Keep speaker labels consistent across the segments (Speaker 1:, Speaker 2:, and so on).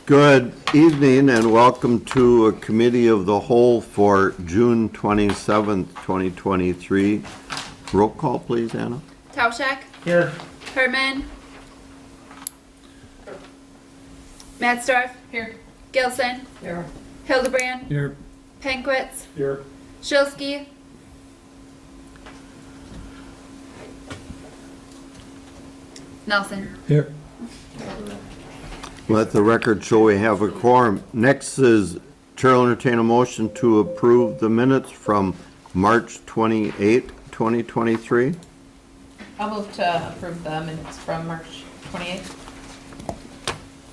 Speaker 1: Good evening and welcome to a committee of the whole for June 27th, 2023. Roll call, please, Anna.
Speaker 2: Tauschak.
Speaker 3: Here.
Speaker 2: Herman. Matzdorf.
Speaker 3: Here.
Speaker 2: Gilson.
Speaker 3: Here.
Speaker 2: Hildebrand.
Speaker 3: Here.
Speaker 2: Penkwitz.
Speaker 3: Here.
Speaker 2: Shilsky. Nelson.
Speaker 3: Here.
Speaker 1: Let the record show we have a quorum. Next is Chair will entertain a motion to approve the minutes from March 28, 2023.
Speaker 4: I'll move to approve the minutes from March 28th.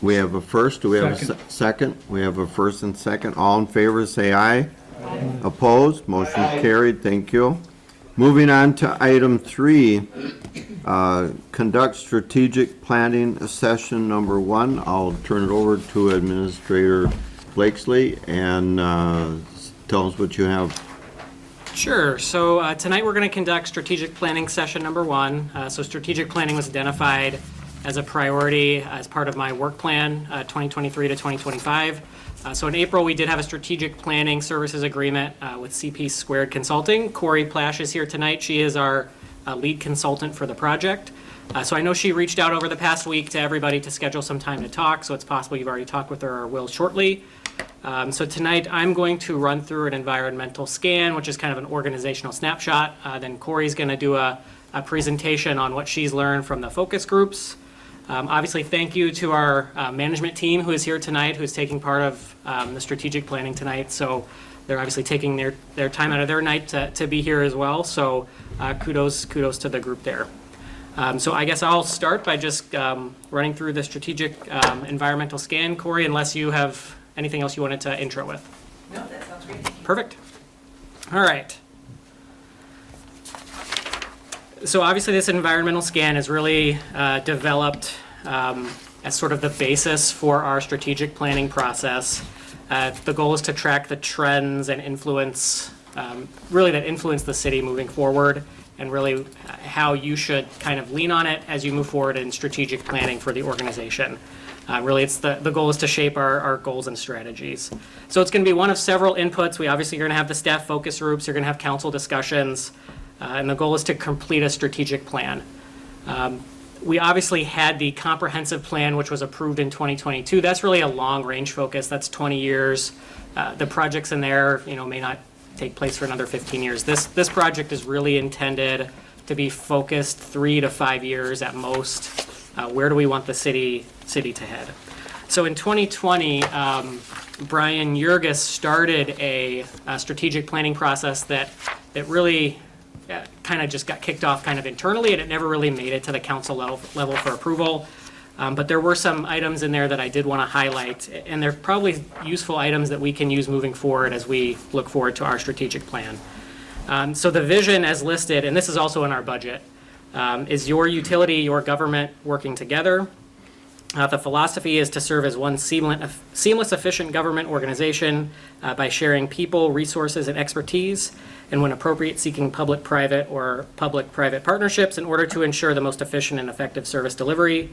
Speaker 1: We have a first. Do we have a second? We have a first and second. All in favor, say aye.
Speaker 4: Aye.
Speaker 1: Opposed? Motion carried. Thank you. Moving on to item 3, conduct strategic planning session number 1. I'll turn it over to Administrator Blakesley and tell us what you have.
Speaker 5: Sure. So tonight we're going to conduct strategic planning session number 1. So strategic planning was identified as a priority as part of my work plan 2023 to 2025. So in April, we did have a strategic planning services agreement with CP Squared Consulting. Corey Plash is here tonight. She is our lead consultant for the project. So I know she reached out over the past week to everybody to schedule some time to talk. So it's possible you've already talked with her or will shortly. So tonight I'm going to run through an environmental scan, which is kind of an organizational snapshot. Then Corey's going to do a presentation on what she's learned from the focus groups. Obviously, thank you to our management team who is here tonight, who's taking part of the strategic planning tonight. So they're obviously taking their time out of their night to be here as well. So kudos to the group there. So I guess I'll start by just running through the strategic environmental scan. Corey, unless you have anything else you wanted to intro with.
Speaker 4: No, that sounds great.
Speaker 5: Perfect. All right. So obviously this environmental scan is really developed as sort of the basis for our strategic planning process. The goal is to track the trends and influence, really that influence the city moving forward, and really how you should kind of lean on it as you move forward in strategic planning for the organization. Really, it's the goal is to shape our goals and strategies. So it's going to be one of several inputs. We obviously are going to have the staff focus groups. You're going to have council discussions. And the goal is to complete a strategic plan. We obviously had the comprehensive plan, which was approved in 2022. That's really a long-range focus. That's 20 years. The projects in there, may not take place for another 15 years. This project is really intended to be focused 3 to 5 years at most. Where do we want the city to head? So in 2020, Brian Jurgis started a strategic planning process that really kind of just got kicked off kind of internally, and it never really made it to the council level for approval. But there were some items in there that I did want to highlight, and they're probably useful items that we can use moving forward as we look forward to our strategic plan. So the vision as listed, and this is also in our budget, is your utility, your government working together. The philosophy is to serve as one seamless, efficient government organization by sharing people, resources, and expertise, and when appropriate, seeking public-private or public-private partnerships in order to ensure the most efficient and effective service delivery.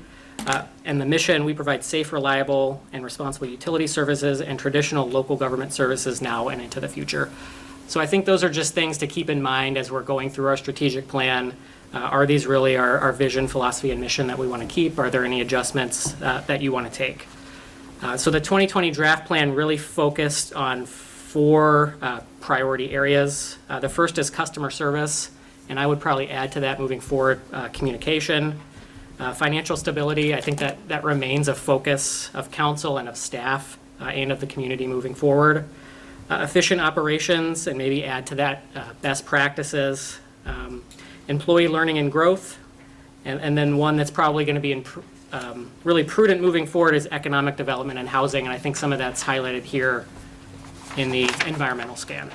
Speaker 5: And the mission, we provide safe, reliable, and responsible utility services and traditional local government services now and into the future. So I think those are just things to keep in mind as we're going through our strategic plan. Are these really our vision, philosophy, and mission that we want to keep? Are there any adjustments that you want to take? So the 2020 draft plan really focused on 4 priority areas. The first is customer service, and I would probably add to that moving forward communication. Financial stability, I think that remains a focus of council and of staff and of the community moving forward. Efficient operations, and maybe add to that best practices. Employee learning and growth, and then one that's probably going to be really prudent moving forward is economic development and housing, and I think some of that's highlighted here in the environmental scan.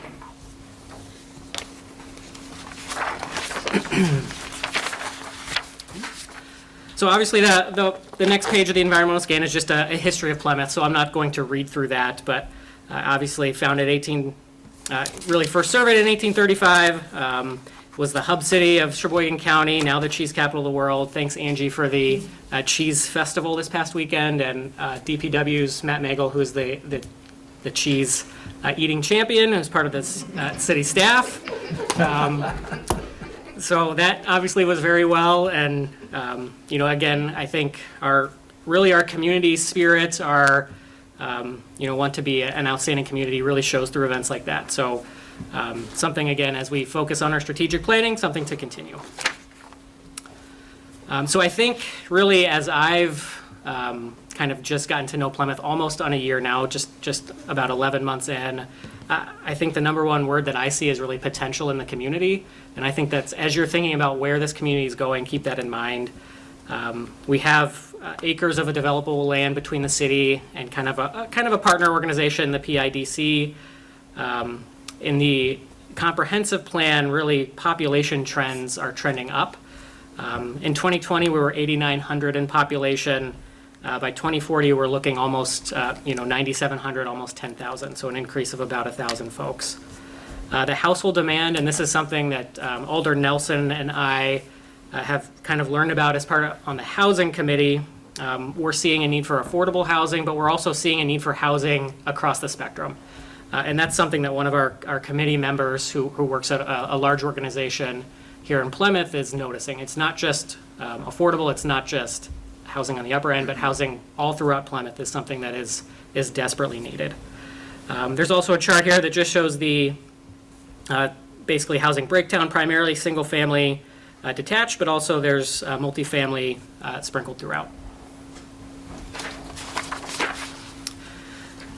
Speaker 5: So obviously the next page of the environmental scan is just a history of Plymouth, so I'm not going to read through that, but obviously founded really first surveyed in 1835, was the hub city of Sheboygan County, now the cheese capital of the world. Thanks, Angie, for the cheese festival this past weekend, and DPW's Matt Magel, who's the cheese eating champion, who's part of this city staff. So that obviously was very well, and again, I think our community spirit, want to be an outstanding community really shows through events like that. So something, again, as we focus on our strategic planning, something to continue. So I think really as I've kind of just gotten to know Plymouth almost on a year now, just about 11 months in, I think the number one word that I see is really potential in the community. And I think that's, as you're thinking about where this community is going, keep that in mind. We have acres of a developable land between the city and kind of a partner organization, the PIDC. In the comprehensive plan, really population trends are trending up. In 2020, we were 8,900 in population. By 2040, we're looking almost 9,700, almost 10,000, so an increase of about 1,000 folks. The household demand, and this is something that Alder Nelson and I have kind of learned about as part of on the housing committee. We're seeing a need for affordable housing, but we're also seeing a need for housing across the spectrum. And that's something that one of our committee members who works at a large organization here in Plymouth is noticing. It's not just affordable, it's not just housing on the upper end, but housing all throughout Plymouth is something that is desperately needed. There's also a chart here that just shows the basically housing breakdown, primarily single family detached, but also there's multifamily sprinkled throughout.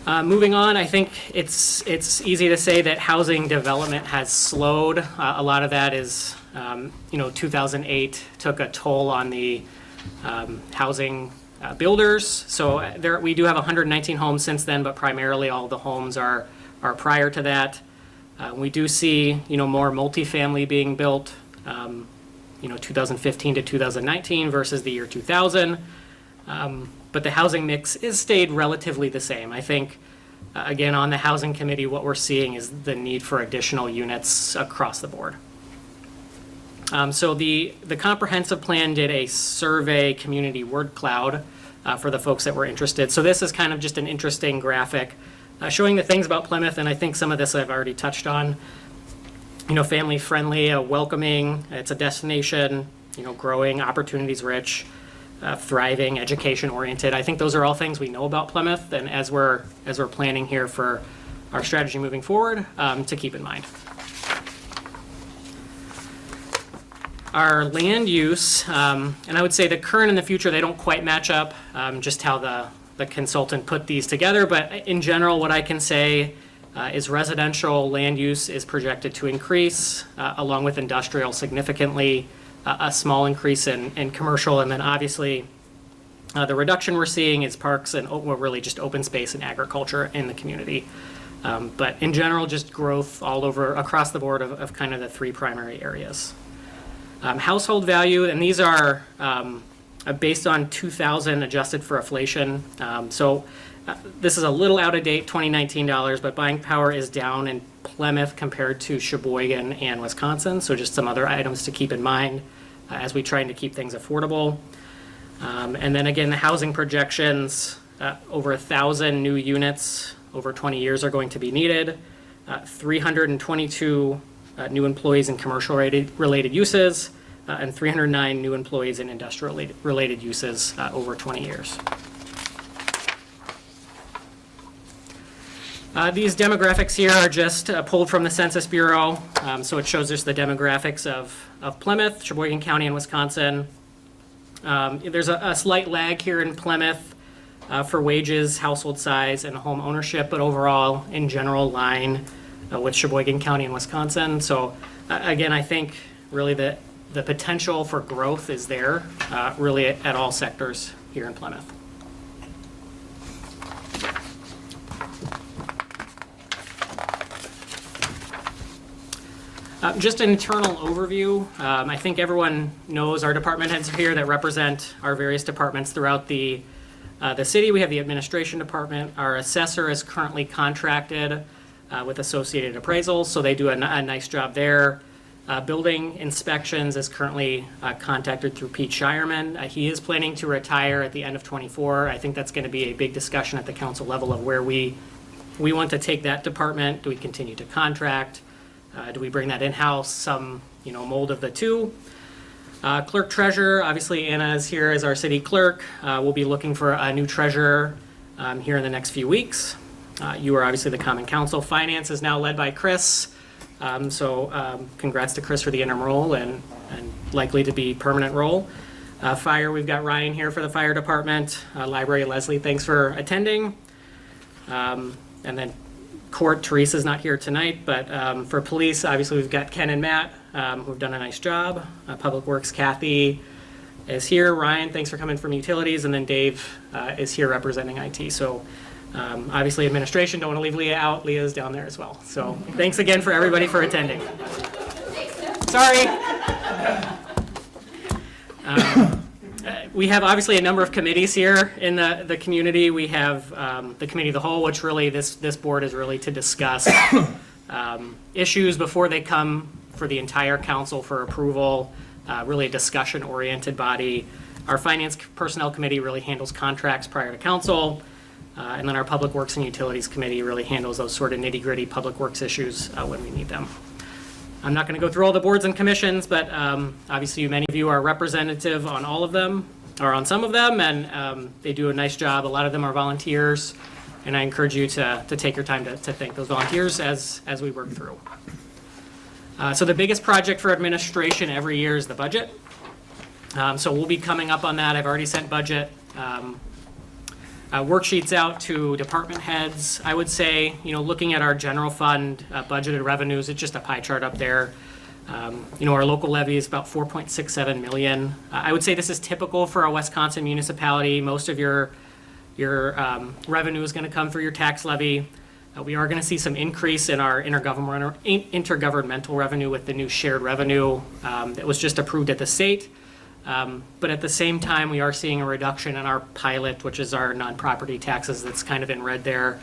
Speaker 5: Moving on, I think it's easy to say that housing development has slowed. A lot of that is, 2008 took a toll on the housing builders. So we do have 119 homes since then, but primarily all the homes are prior to that. We do see, more multifamily being built, 2015 to 2019 versus the year 2000. But the housing mix is stayed relatively the same. I think, again, on the housing committee, what we're seeing is the need for additional units across the board. So the comprehensive plan did a survey community word cloud for the folks that were interested. So this is kind of just an interesting graphic showing the things about Plymouth, and I think some of this I've already touched on. Family friendly, welcoming, it's a destination, growing, opportunities rich. Thriving, education oriented. I think those are all things we know about Plymouth, and as we're planning here for our strategy moving forward, to keep in mind. Our land use, and I would say the current and the future, they don't quite match up, just how the consultant put these together, but in general, what I can say is residential land use is projected to increase, along with industrial significantly. A small increase in commercial, and then obviously the reduction we're seeing is parks and really just open space and agriculture in the community. But in general, just growth all over across the board of kind of the three primary areas. Household value, and these are based on 2000 adjusted for inflation. This is a little out of date, 2019 dollars, but buying power is down in Plymouth compared to Sheboygan and Wisconsin. So just some other items to keep in mind as we try to keep things affordable. And then again, the housing projections, over 1,000 new units over 20 years are going to be needed. 322 new employees in commercial related uses, and 309 new employees in industrial related uses over 20 years. These demographics here are just pulled from the Census Bureau, so it shows us the demographics of Plymouth, Sheboygan County, and Wisconsin. There's a slight lag here in Plymouth for wages, household size, and home ownership, but overall, in general, line with Sheboygan County and Wisconsin. So again, I think really the potential for growth is there, really at all sectors here in Plymouth. Just an internal overview. I think everyone knows our department heads here that represent our various departments throughout the city. We have the administration department. Our assessor is currently contracted with Associated Appraisals, so they do a nice job there. Building inspections is currently contacted through Pete Shireman. He is planning to retire at the end of '24. I think that's going to be a big discussion at the council level of where we want to take that department. Do we continue to contract? Do we bring that in-house? Some, mold of the two. Clerk treasurer, obviously Anna is here as our city clerk. We'll be looking for a new treasurer here in the next few weeks. You are obviously the common council. Finance is now led by Chris. Congrats to Chris for the interim role and likely to be permanent role. Fire, we've got Ryan here for the fire department. Library, Leslie, thanks for attending. And then court, Teresa's not here tonight, but for police, obviously we've got Ken and Matt who've done a nice job. Public Works, Kathy is here. Ryan, thanks for coming from utilities. And then Dave is here representing IT. So obviously administration, don't want to leave Leah out. Leah's down there as well. So thanks again for everybody for attending. Sorry. We have obviously a number of committees here in the community. We have the committee of the whole, which really this board is really to discuss issues before they come for the entire council for approval, really a discussion-oriented body. Our finance personnel committee really handles contracts prior to council. And then our Public Works and Utilities Committee really handles those sort of nitty-gritty public works issues when we need them. I'm not going to go through all the boards and commissions, but obviously many of you are representative on all of them, or on some of them, and they do a nice job. A lot of them are volunteers, and I encourage you to take your time to thank those volunteers as we work through. So the biggest project for administration every year is the budget. So we'll be coming up on that. I've already sent budget worksheets out to department heads. I would say, looking at our general fund budgeted revenues, it's just a pie chart up there. Our local levy is about 4.67 million. I would say this is typical for a Wisconsin municipality. Most of your revenue is going to come through your tax levy. We are going to see some increase in our intergovernmental revenue with the new shared revenue that was just approved at the state. But at the same time, we are seeing a reduction in our pilot, which is our non-property taxes that's kind of in red there.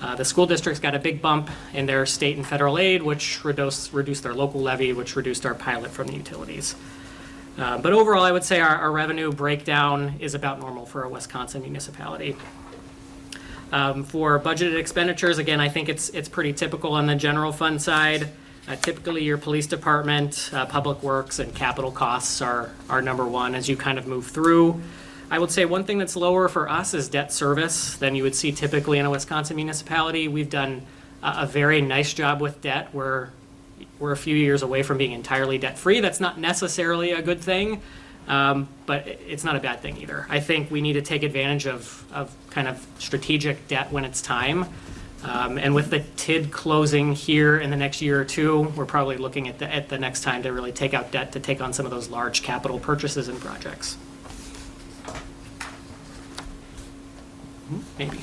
Speaker 5: The school districts got a big bump in their state and federal aid, which reduced their local levy, which reduced our pilot from the utilities. But overall, I would say our revenue breakdown is about normal for a Wisconsin municipality. For budgeted expenditures, again, I think it's pretty typical on the general fund side. Typically, your police department, public works, and capital costs are number one as you kind of move through. I would say one thing that's lower for us is debt service than you would see typically in a Wisconsin municipality. We've done a very nice job with debt. We're a few years away from being entirely debt-free. That's not necessarily a good thing, but it's not a bad thing either. I think we need to take advantage of kind of strategic debt when it's time. And with the TID closing here in the next year or two, we're probably looking at the next time to really take out debt to take on some of those large capital purchases and projects. Maybe.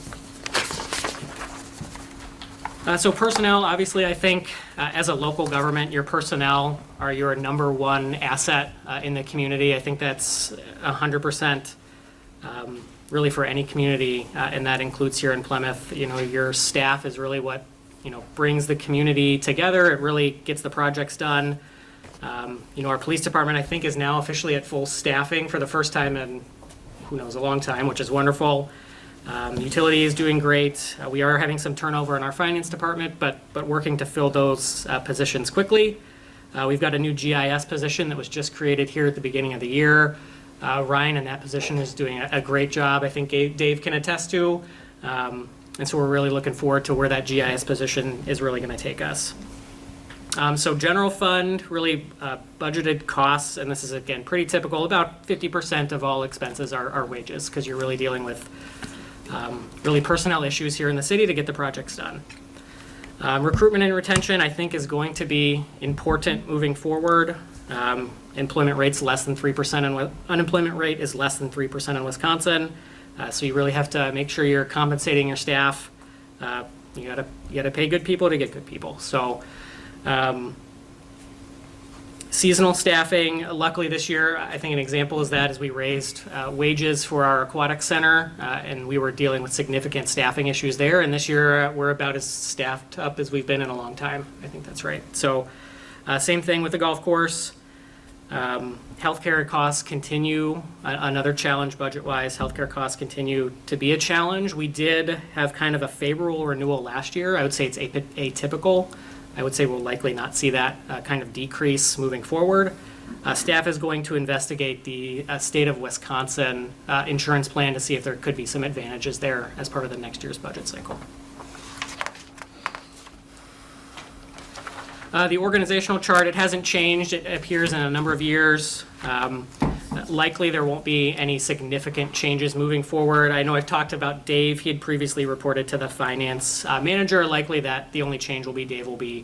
Speaker 5: So personnel, obviously, I think as a local government, your personnel are your number one asset in the community. I think that's 100%. Really for any community, and that includes here in Plymouth. Your staff is really what brings the community together. It really gets the projects done. Our police department, I think, is now officially at full staffing for the first time in who knows a long time, which is wonderful. Utility is doing great. We are having some turnover in our finance department, but working to fill those positions quickly. We've got a new GIS position that was just created here at the beginning of the year. Ryan in that position is doing a great job. I think Dave can attest to. And so we're really looking forward to where that GIS position is really going to take us. So general fund, really budgeted costs, and this is, again, pretty typical. About 50% of all expenses are wages, because you're really dealing with really personnel issues here in the city to get the projects done. Recruitment and retention, I think, is going to be important moving forward. Employment rate's less than 3%, and unemployment rate is less than 3% in Wisconsin. So you really have to make sure you're compensating your staff. You gotta pay good people to get good people. So seasonal staffing, luckily this year, I think an example is that is we raised wages for our aquatic center, and we were dealing with significant staffing issues there. And this year we're about as staffed up as we've been in a long time. I think that's right. So Same thing with the golf course. Healthcare costs continue, another challenge budget-wise. Healthcare costs continue to be a challenge. We did have kind of a favorable renewal last year. I would say it's atypical. I would say we'll likely not see that kind of decrease moving forward. Staff is going to investigate the state of Wisconsin insurance plan to see if there could be some advantages there as part of the next year's budget cycle. The organizational chart, it hasn't changed. It appears in a number of years. Likely there won't be any significant changes moving forward. I know I've talked about Dave. He had previously reported to the finance manager. Likely that the only change will be Dave will be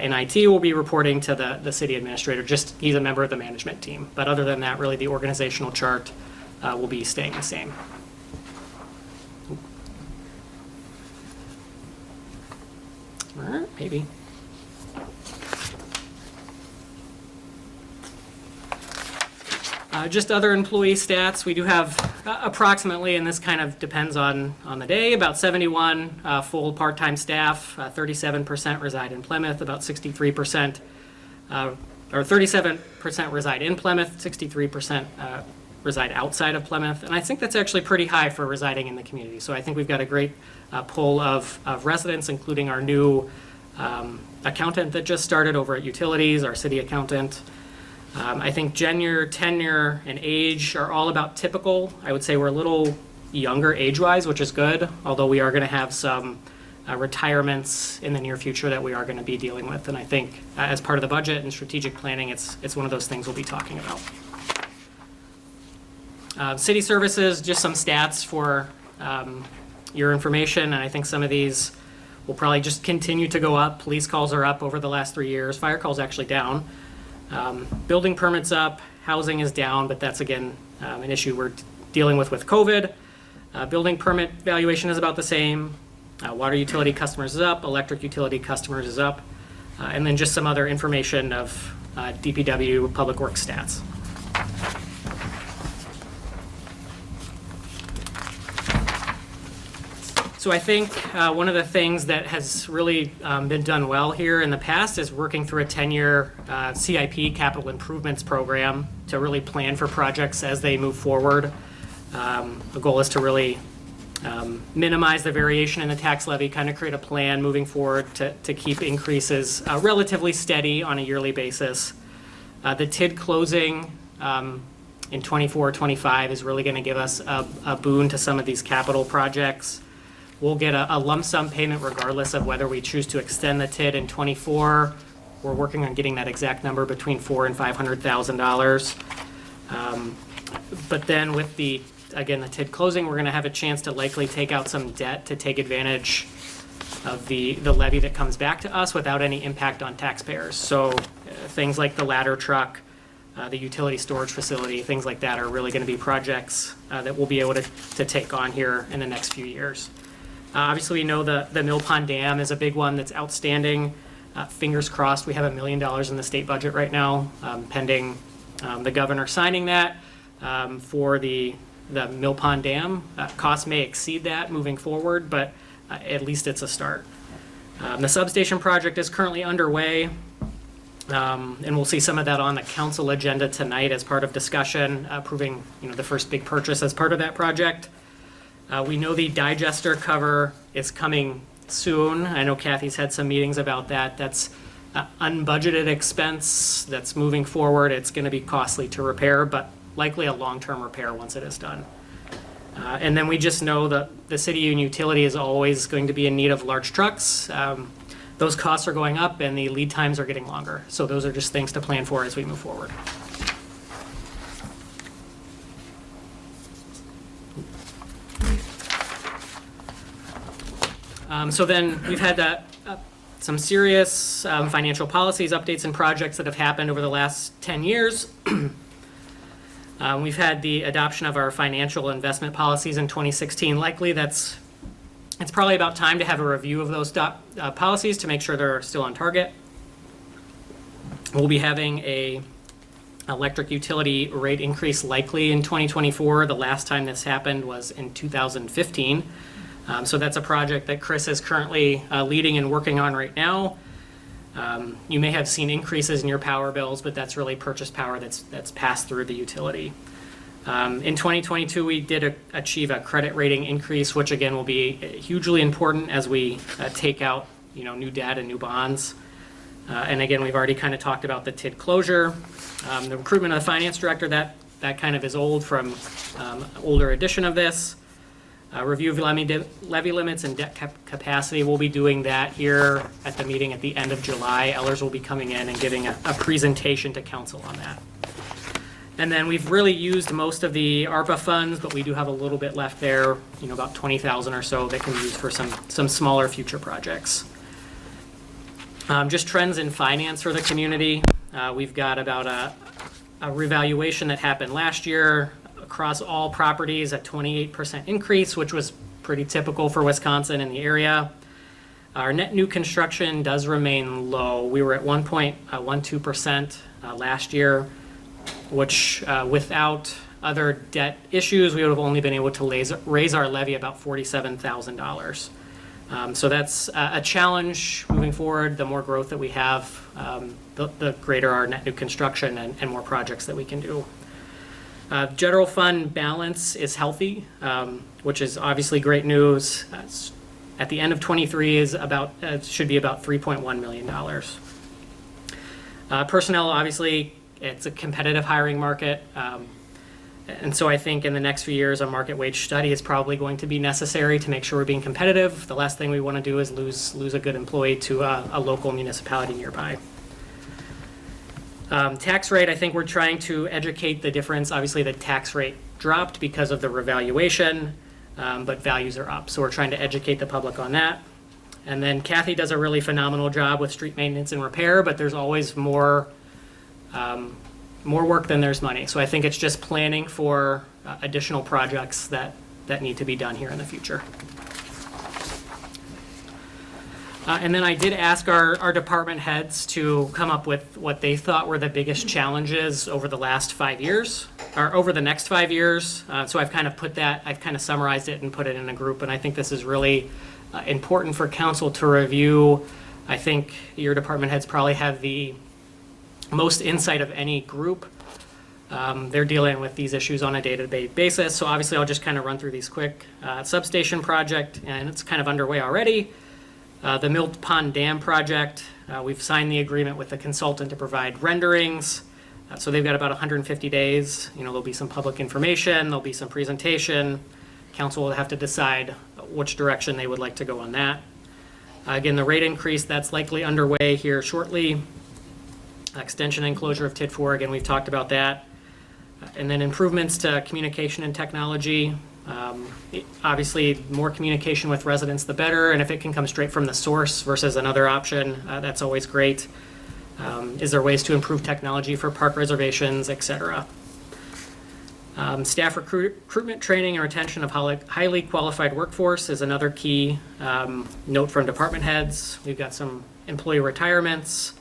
Speaker 5: in IT will be reporting to the city administrator. Just he's a member of the management team. But other than that, really the organizational chart will be staying the same. All right, maybe. Just other employee stats, we do have approximately, and this kind of depends on the day, about 71 full part-time staff, 37% reside in Plymouth, about 63%, or 37% reside in Plymouth, 63% reside outside of Plymouth, and I think that's actually pretty high for residing in the community. So I think we've got a great pool of residents, including our new accountant that just started over at Utilities, our city accountant. I think tenure, and age are all about typical. I would say we're a little younger age-wise, which is good, although we are going to have some retirements in the near future that we are going to be dealing with. And I think as part of the budget and strategic planning, it's one of those things we'll be talking about. City services, just some stats for your information, and I think some of these will probably just continue to go up. Police calls are up over the last 3 years. Fire calls actually down. Building permits up, housing is down, but that's again an issue we're dealing with COVID. Building permit valuation is about the same. Water utility customers is up, electric utility customers is up, and then just some other information of DPW Public Works stats. So I think one of the things that has really been done well here in the past is working through a 10-year CIP, capital improvements program, to really plan for projects as they move forward. The goal is to really minimize the variation in the tax levy, kind of create a plan moving forward to keep increases relatively steady on a yearly basis. The TID closing in 24-25 is really going to give us a boon to some of these capital projects. We'll get a lump sum payment regardless of whether we choose to extend the TID in 24. We're working on getting that exact number between $400,000 and $500,000. But then with the TID closing, we're going to have a chance to likely take out some debt to take advantage of the levy that comes back to us without any impact on taxpayers. So things like the ladder truck, the utility storage facility, things like that are really going to be projects that we'll be able to take on here in the next few years. Obviously, we know the Mill Pond Dam is a big one that's outstanding. Fingers crossed, we have $1 million in the state budget right now, pending the governor signing that for the Mill Pond Dam. Costs may exceed that moving forward, but at least it's a start. The substation project is currently underway, and we'll see some of that on the council agenda tonight as part of discussion, approving the first big purchase as part of that project. We know the digester cover is coming soon. I know Kathy's had some meetings about that. That's unbudgeted expense that's moving forward. It's going to be costly to repair, but likely a long-term repair once it is done. And then we just know that the city and utility is always going to be in need of large trucks. Those costs are going up and the lead times are getting longer. So those are just things to plan for as we move forward. So then we've had some serious financial policies, updates, and projects that have happened over the last 10 years. We've had the adoption of our financial investment policies in 2016. Likely it's probably about time to have a review of those policies to make sure they're still on target. We'll be having a electric utility rate increase likely in 2024. The last time this happened was in 2015. So that's a project that Chris is currently leading and working on right now. You may have seen increases in your power bills, but that's really purchase power that's passed through the utility. In 2022, we did achieve a credit rating increase, which again will be hugely important as we take out, new debt and new bonds. And again, we've already kind of talked about the TID closure. The recruitment of the finance director, that kind of is old from older edition of this. Review of levy limits and debt capacity, we'll be doing that here at the meeting at the end of July. Ellers will be coming in and giving a presentation to council on that. And then we've really used most of the ARPA funds, but we do have a little bit left there, about 20,000 or so that can be used for some smaller future projects. Just trends in finance for the community. We've got about a revaluation that happened last year across all properties, a 28% increase, which was pretty typical for Wisconsin in the area. Our net new construction does remain low. We were at 1.12% last year, which without other debt issues, we would have only been able to raise our levy about $47,000. So that's a challenge moving forward. The more growth that we have, the greater our net new construction and more projects that we can do. General fund balance is healthy, which is obviously great news. At the end of 23 is should be about $3.1 million. Personnel, obviously, it's a competitive hiring market. And so I think in the next few years, a market wage study is probably going to be necessary to make sure we're being competitive. The last thing we want to do is lose a good employee to a local municipality nearby. Tax rate, I think we're trying to educate the difference. Obviously, the tax rate dropped because of the revaluation, but values are up. So we're trying to educate the public on that. And then Kathy does a really phenomenal job with street maintenance and repair, but there's always more work than there's money. So I think it's just planning for additional projects that need to be done here in the future. And then I did ask our department heads to come up with what they thought were the biggest challenges over the last 5 years, or over the next 5 years. So I've kind of summarized it and put it in a group, and I think this is really important for council to review. I think your department heads probably have the most insight of any group. They're dealing with these issues on a day-to-day basis. So obviously I'll just kind of run through these quick. Substation project, and it's kind of underway already. The Mill Pond Dam project, we've signed the agreement with the consultant to provide renderings. So they've got about 150 days. There'll be some public information, there'll be some presentation. Council will have to decide which direction they would like to go on that. Again, the rate increase, that's likely underway here shortly. Extension and closure of TID 4, again, we've talked about that. And then improvements to communication and technology. Obviously, more communication with residents, the better. And if it can come straight from the source versus another option, that's always great. Is there ways to improve technology for park reservations, et cetera? Staff recruitment, training, and retention of highly qualified workforce is another key note from department heads. We've got some employee retirements,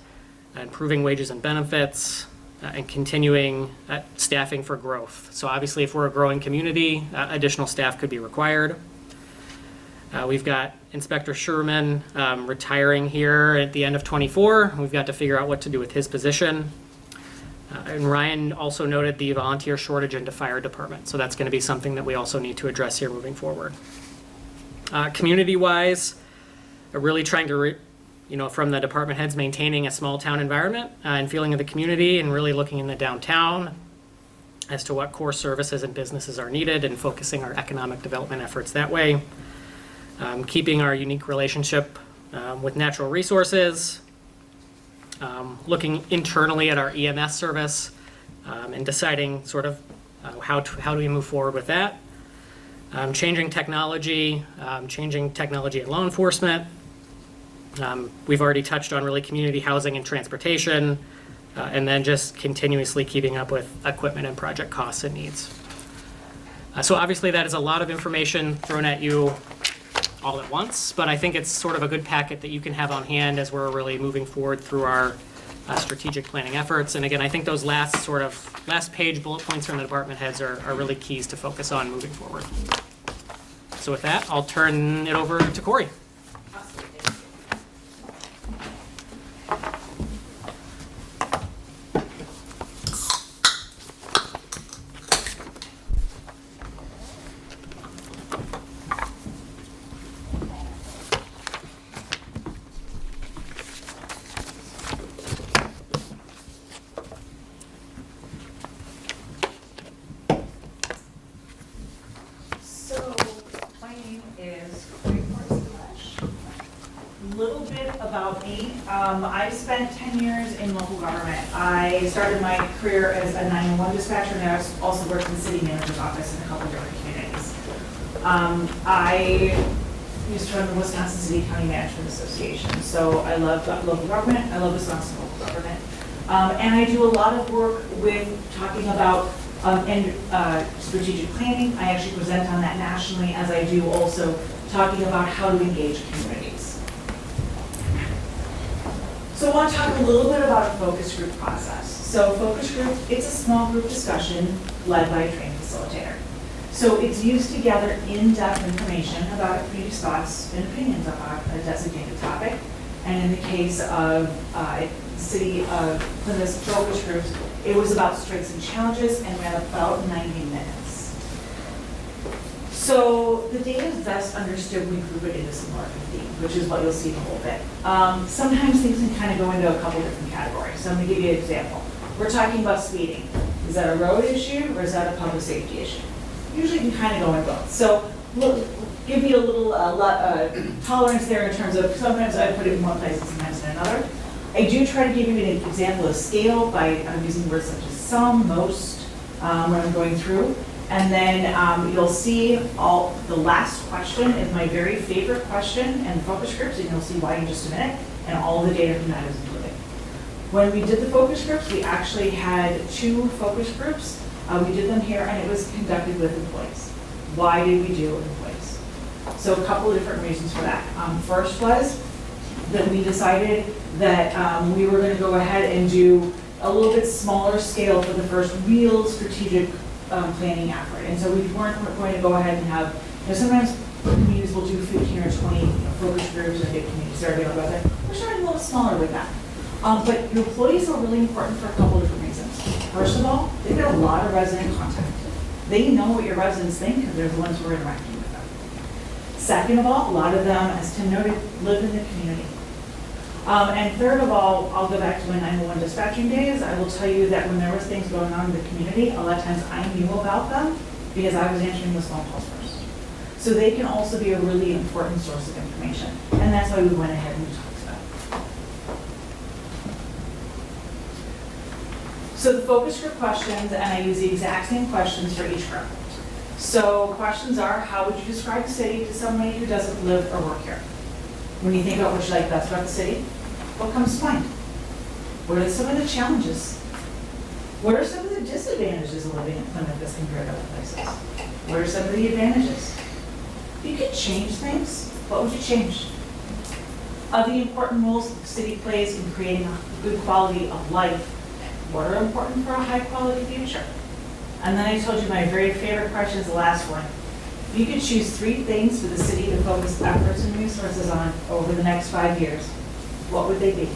Speaker 5: improving wages and benefits, and continuing staffing for growth. So obviously, if we're a growing community, additional staff could be required. We've got Inspector Sherman retiring here at the end of 24. We've got to figure out what to do with his position. And Ryan also noted the volunteer shortage in the fire department. So that's going to be something that we also need to address here moving forward. Community-wise, really trying to from the department heads, maintaining a small town environment and feeling of the community, and really looking in the downtown as to what core services and businesses are needed, and focusing our economic development efforts that way. Keeping our unique relationship with natural resources, looking internally at our EMS service, and deciding sort of how do we move forward with that. Changing technology at law enforcement. We've already touched on really community housing and transportation, and then just continuously keeping up with equipment and project costs and needs. So obviously that is a lot of information thrown at you all at once, but I think it's sort of a good packet that you can have on hand as we're really moving forward through our strategic planning efforts. And again, I think those last page bullet points from the department heads are really keys to focus on moving forward. So with that, I'll turn it over to Corey.
Speaker 4: Awesome, thank you.
Speaker 3: little bit about me. I've spent 10 years in local government. I started my career as a 911 dispatcher, and I also worked in the city manager's office in a couple different communities. I used to run the Wisconsin City County Management Association, so I love local government. I love Wisconsin local government. And I do a lot of work with talking about strategic planning. I actually present on that nationally, as I do also talking about how to engage communities. So I want to talk a little bit about a focus group process. So focus group, it's a small group discussion led by a trained facilitator. So it's used to gather in-depth information about a community's thoughts and opinions about a designated topic. And in the case of City of Plymouth's focus groups, it was about strengths and challenges and ran about 90 minutes. So the data is best understood when we group it into similar themes, which is what you'll see in a little bit. Sometimes things can kind of go into a couple different categories. So I'm going to give you an example. We're talking about speeding. Is that a road issue or is that a public safety issue? Usually you can kind of go in both. So we'll give you a little tolerance there in terms of sometimes I put it in one place and sometimes in another. I do try to give you an example of scale by using words such as some, most, when I'm going through. And then you'll see the last question is my very favorite question in the focus groups, and you'll see why in just a minute, and all the data from that is included. When we did the focus groups, we actually had 2 focus groups. We did them here, and it was conducted with employees. Why did we do employees? So a couple of different reasons for that. First was that we decided that we were going to go ahead and do a little bit smaller scale for the first real strategic planning effort. And so we weren't going to go ahead and have, sometimes communities will do 15 or 20 focus groups or get community survey about that. We're starting a little smaller with that. But your employees are really important for a couple different reasons. First of all, they get a lot of resident contact. They know what your residents think because they're the ones who are interacting with them. Second of all, a lot of them, as Tim noted, live in the community. And third of all, I'll go back to my 911 dispatching days. I will tell you that when there was things going on in the community, a lot of times I knew about them because I was answering those phone calls first. So they can also be a really important source of information. And that's why we went ahead and talked about it. So the focus group questions, and I use the exact same questions for each group. So questions are, how would you describe the city to somebody who doesn't live or work here? When you think about what you like best about the city, what comes to mind? What are some of the challenges? What are some of the disadvantages of living in Plymouth as compared to other places? What are some of the advantages? If you could change things, what would you change? Of the important roles the city plays in creating a good quality of life, what are important for a high quality future? And then I told you my very favorite question is the last one. If you could choose 3 things for the city to focus efforts and resources on over the next 5 years, what would they be?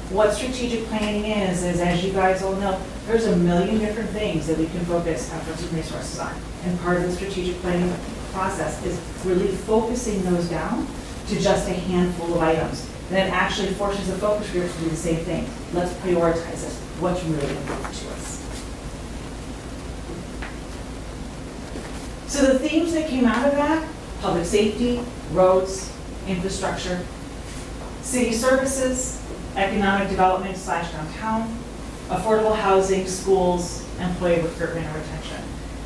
Speaker 3: What strategic planning is as you guys all know, there's a million different things that we can focus efforts and resources on. And part of the strategic planning process is really focusing those down to just a handful of items. And then actually forces the focus group to do the same thing. Let's prioritize this. What's really important to us? So the themes that came out of that, public safety, roads, infrastructure, city services, economic development / downtown, affordable housing, schools, employee recruitment and retention.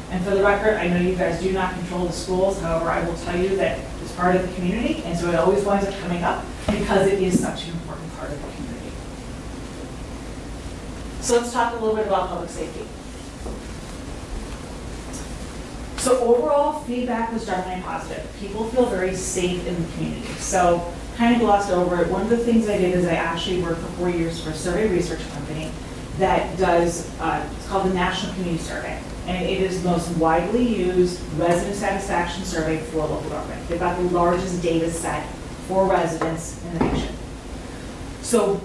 Speaker 3: And for the record, I know you guys do not control the schools, however, I will tell you that it's part of the community, and so it always winds up coming up because it is such an important part of the community. So let's talk a little bit about public safety. So overall, feedback was generally positive. People feel very safe in the community. So kind of glossed over it. One of the things I did is I actually worked for 4 years for a survey research company that does, it's called the National Community Survey. And it is the most widely used resident satisfaction survey for local government. They've got the largest data set for residents in the nation. So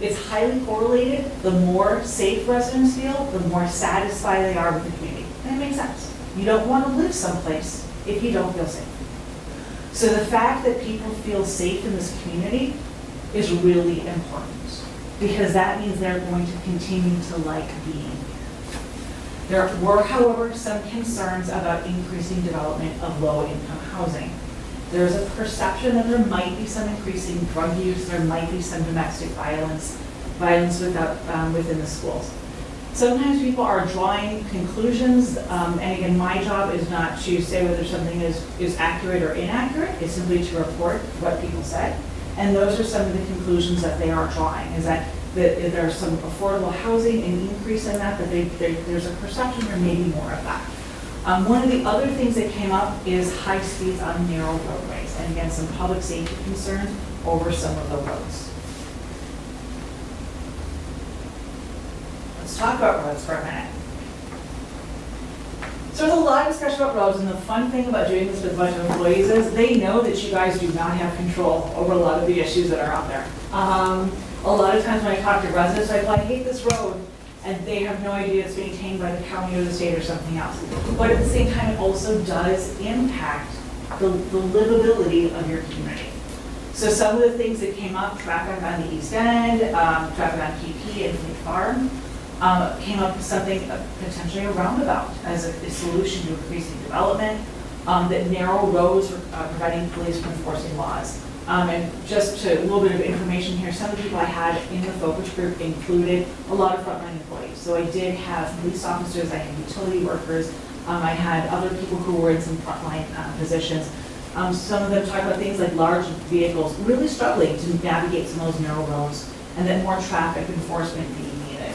Speaker 3: it's highly correlated. The more safe residents feel, the more satisfied they are with the community. And it makes sense. You don't want to live someplace if you don't feel safe. So the fact that people feel safe in this community is really important because that means they're going to continue to like being. There were, however, some concerns about increasing development of low-income housing. There's a perception that there might be some increasing drug use, there might be some domestic violence within the schools. Sometimes people are drawing conclusions, and again, my job is not to say whether something is accurate or inaccurate, it's simply to report what people said. And those are some of the conclusions that they are drawing, is that there's some affordable housing, an increase in that, there's a perception there may be more of that. One of the other things that came up is high speeds on narrow roadways, and again, some public safety concerns over some of the roads. Let's talk about roads for a minute. So there's a lot of discussion about roads, and the fun thing about doing this with a bunch of employees is they know that you guys do not have control over a lot of the issues that are out there. A lot of times when I talk to residents, I'm like, I hate this road, and they have no idea it's maintained by the county or the state or something else. But at the same time, it also does impact the livability of your community. So some of the things that came up, traffic on the East End, traffic on PP and Fleet Farm, came up with something, potentially a roundabout as a solution to increasing development, that narrow roads are preventing police from enforcing laws. And just a little bit of information here, some of the people I had in the focus group included a lot of frontline employees. So I did have police officers, I had utility workers, I had other people who were in some frontline positions. Some of them talk about things like large vehicles really struggling to navigate some of those narrow roads, and then more traffic enforcement being needed.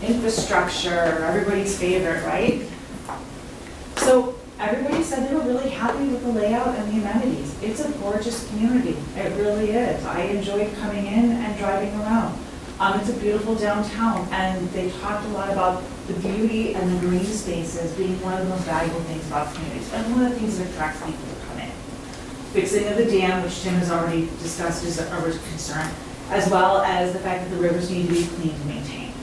Speaker 3: Infrastructure, everybody's favorite, right? So everybody said they were really happy with the layout and the amenities. It's a gorgeous community. It really is. I enjoyed coming in and driving around. It's a beautiful downtown, and they talked a lot about the beauty and the green spaces being one of the most valuable things about communities, and one of the things that attracts people to come in. Fixing of the dam, which Tim has already discussed, is a concern, as well as the fact that the rivers need to be cleaned and maintained.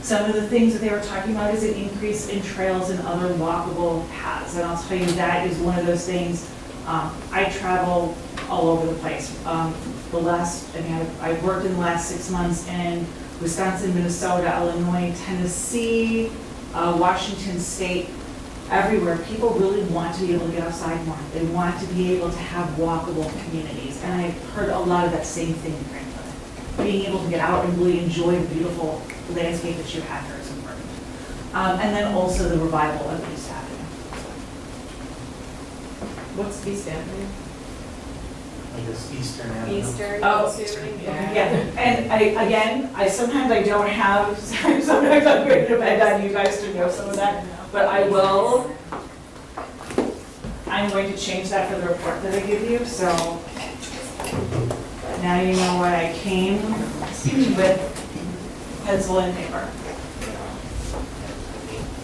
Speaker 3: Some of the things that they were talking about is an increase in trails and other walkable paths, and I'll tell you that is one of those things. I travel all over the place. I've worked in the last 6 months in Wisconsin, Minnesota, Illinois, Tennessee, Washington State, everywhere. People really want to be able to get outside more. They want to be able to have walkable communities, and I've heard a lot of that same thing in Franklin. Being able to get out and really enjoy the beautiful landscape that you have here is important. And then also the revival of East Avenue.
Speaker 4: What's East Avenue?
Speaker 6: I guess Eastern Avenue.
Speaker 2: Eastern,
Speaker 3: Oh,
Speaker 2: assuming,
Speaker 3: Yeah, and I sometimes I don't have, sometimes I'm going to depend on you guys to know some of that, but I'm going to change that for the report that I give you, so now you know what I came with pencil and paper.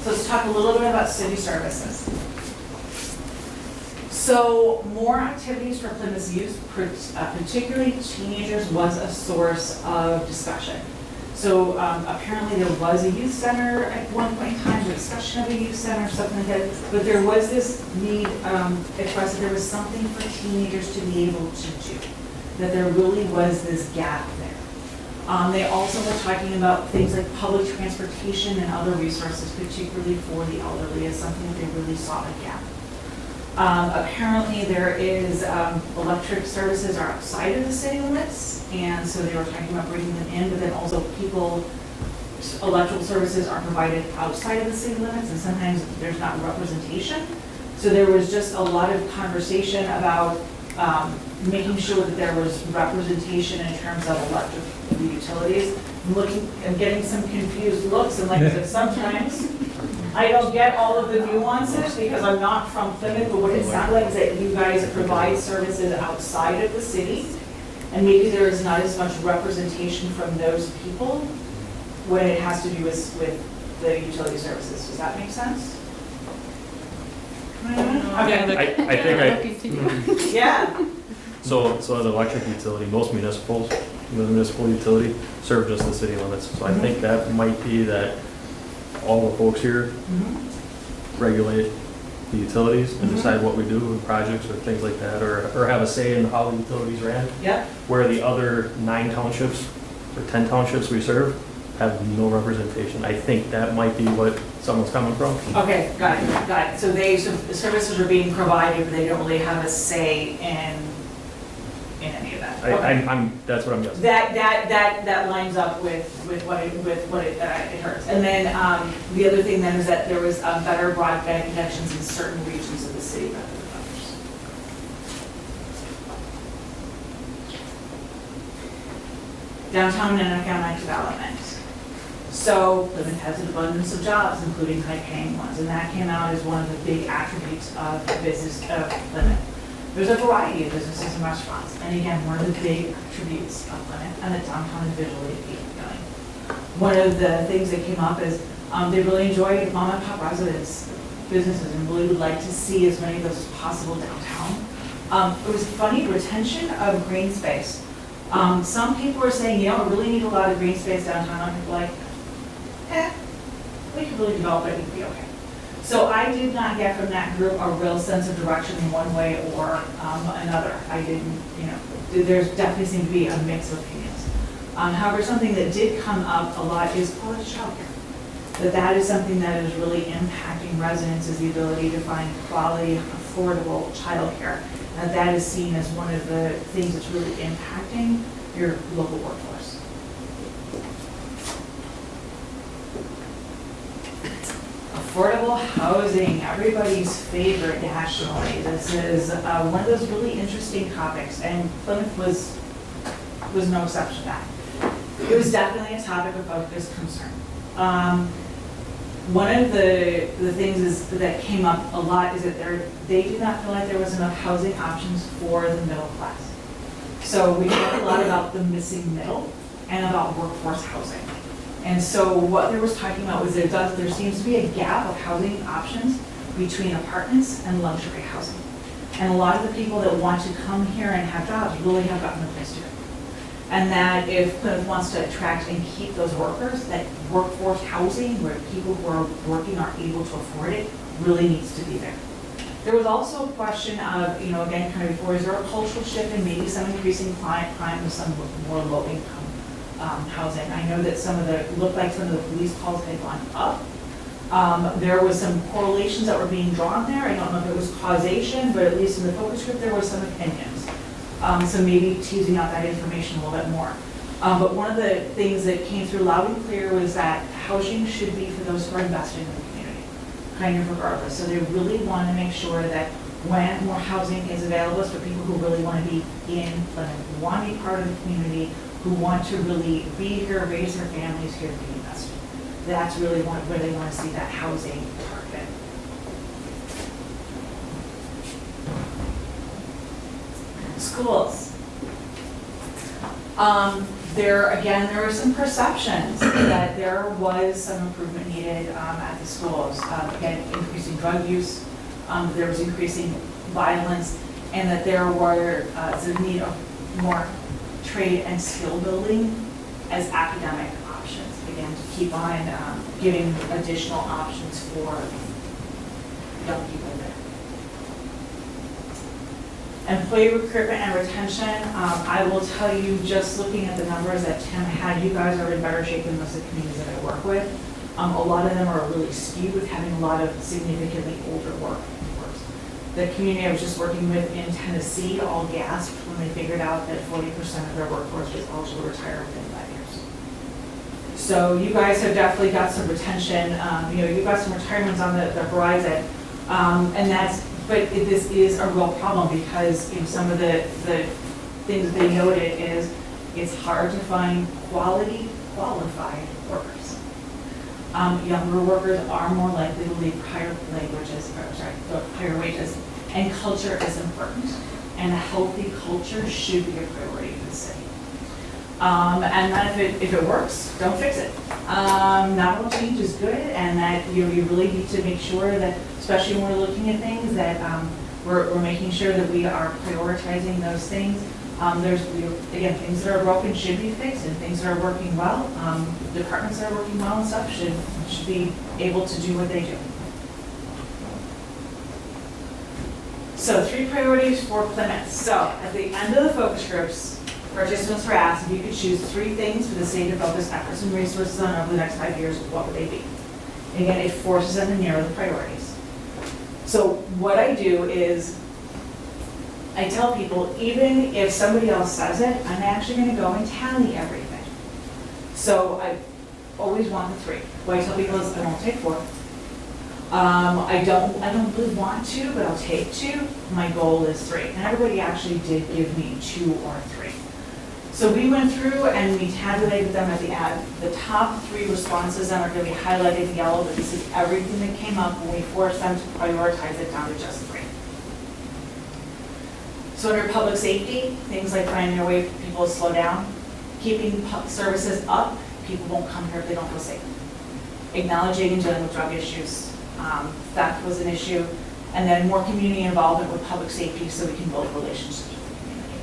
Speaker 3: So let's talk a little bit about city services. So more activities for Plymouth's youth, particularly teenagers, was a source of discussion. So apparently there was a youth center at one point in time, a discussion of a youth center, something like that, but there was this need expressed that there was something for teenagers to be able to do, that there really was this gap there. They also were talking about things like public transportation and other resources, particularly for the elderly, as something that they really saw a gap. Apparently there is, electric services are outside of the city limits, and so they were talking about bringing them in, but then also electrical services are provided outside of the city limits, and sometimes there's not representation. So there was just a lot of conversation about making sure that there was representation in terms of electric utilities. I'm getting some confused looks, and like I said, sometimes I don't get all of the nuances because I'm not from Plymouth, but what it sounded like is that you guys provide services outside of the city, and maybe there is not as much representation from those people when it has to do with the utility services. Does that make sense? Okay. Yeah.
Speaker 7: So the electric utility, most municipals, the municipal utility serve just the city limits. So I think that might be that all the folks here regulate the utilities and decide what we do in projects or things like that, or have a say in how the utilities ran.
Speaker 3: Yep.
Speaker 7: Where the other 9 townships or 10 townships we serve, have no representation. I think that might be what someone's coming from.
Speaker 3: Okay, got it. So the services are being provided, but they don't really have a say in any of that. Okay.
Speaker 7: That's what I'm guessing.
Speaker 3: That lines up with what it hurts. And then, the other thing then is that there was, better broadband connections in certain regions of the city rather than others. Downtown and economic development. So Plymouth has an abundance of jobs, including high-paying ones, and that came out as one of the big attributes of business of Plymouth. There's a variety of businesses and restaurants, and again, one of the big attributes of Plymouth and the downtown is visually appealing. One of the things that came up is they really enjoy mom and pop residents, businesses, and really would like to see as many of those as possible downtown. It was funny, retention of green space. Some people are saying, you don't really need a lot of green space downtown. I'm like, we could really develop it, it'd be okay. So I did not get from that group a real sense of direction in one way or another. I didn't, there's definitely seemed to be a mix of opinions. However, something that did come up a lot is quality childcare. That is something that is really impacting residents, is the ability to find quality, affordable childcare. And that is seen as one of the things that's really impacting your local workforce. Affordable housing, everybody's favorite nationally. This is one of those really interesting topics, and Plymouth was no exception to that. It was definitely a topic of focus concern. One of the things that came up a lot is that they did not feel like there was enough housing options for the middle class. So we talked a lot about the missing middle and about workforce housing. And so what there was talking about was there seems to be a gap of housing options between apartments and luxury housing. And a lot of the people that want to come here and have jobs really have gotten a place to go. And that if Plymouth wants to attract and keep those workers, that workforce housing, where people who are working are able to afford it, really needs to be there. There was also a question of, again, kind of before, is there a cultural shift and maybe some increasing crime with some more low-income housing? I know that looked like some of the police calls had gone up. There was some correlations that were being drawn there. I don't know if it was causation, but at least in the focus group, there were some opinions. So maybe teasing out that information a little bit more. But one of the things that came through loud and clear was that housing should be for those who are investing in the community, kind of regardless. So they really want to make sure that when more housing is available, it's for people who really want to be in Plymouth, who want to be part of the community, who want to really be here, raise their families here, be invested. That's really where they want to see that housing targeted. Schools. There were some perceptions that there was some improvement needed at the schools. Again, increasing drug use, there was increasing violence, and that there were the need of more trade and skill building as academic options. Again, to keep on giving additional options for young people there. Employee recruitment and retention, I will tell you, just looking at the numbers that Tim had, you guys are in better shape than most of the communities that I work with. A lot of them are really skewed with having a lot of significantly older workforce. The community I was just working with in Tennessee all gasped when they figured out that 40% of their workforce was eligible to retire within 5 years. So you guys have definitely got some retention. You've got some retirements on the horizon, but this is a real problem because some of the things they noted is it's hard to find qualified workers. Younger workers are more likely to leave higher wages, and culture is important, and a healthy culture should be a priority for the city. And then if it works, don't fix it. Not all change is good, and that you really need to make sure that, especially when we're looking at things, that we're making sure that we are prioritizing those things. Again, things that are broken should be fixed, and things that are working well, departments that are working well and stuff should be able to do what they do. So 3 priorities for Plymouth. So at the end of the focus groups, participants were asked if you could choose 3 things for the city to focus efforts and resources on over the next 5 years, what would they be? And again, it forces them to narrow the priorities. So what I do is, I tell people, even if somebody else says it, I'm actually gonna go and tally everything. So I always want the 3. What I tell people is, I won't take 4. I don't really want to, but I'll take 2. My goal is 3. And everybody actually did give me 2 or 3. So we went through and we tabulated them at the end. The top 3 responses then are going to be highlighted in yellow, but this is everything that came up when we forced them to prioritize it down to just 3. So under public safety, things like finding a way for people to slow down, keeping services up, people won't come here if they don't feel safe. Acknowledging and dealing with drug issues, theft was an issue, and then more community involvement with public safety so we can build relationships with the community.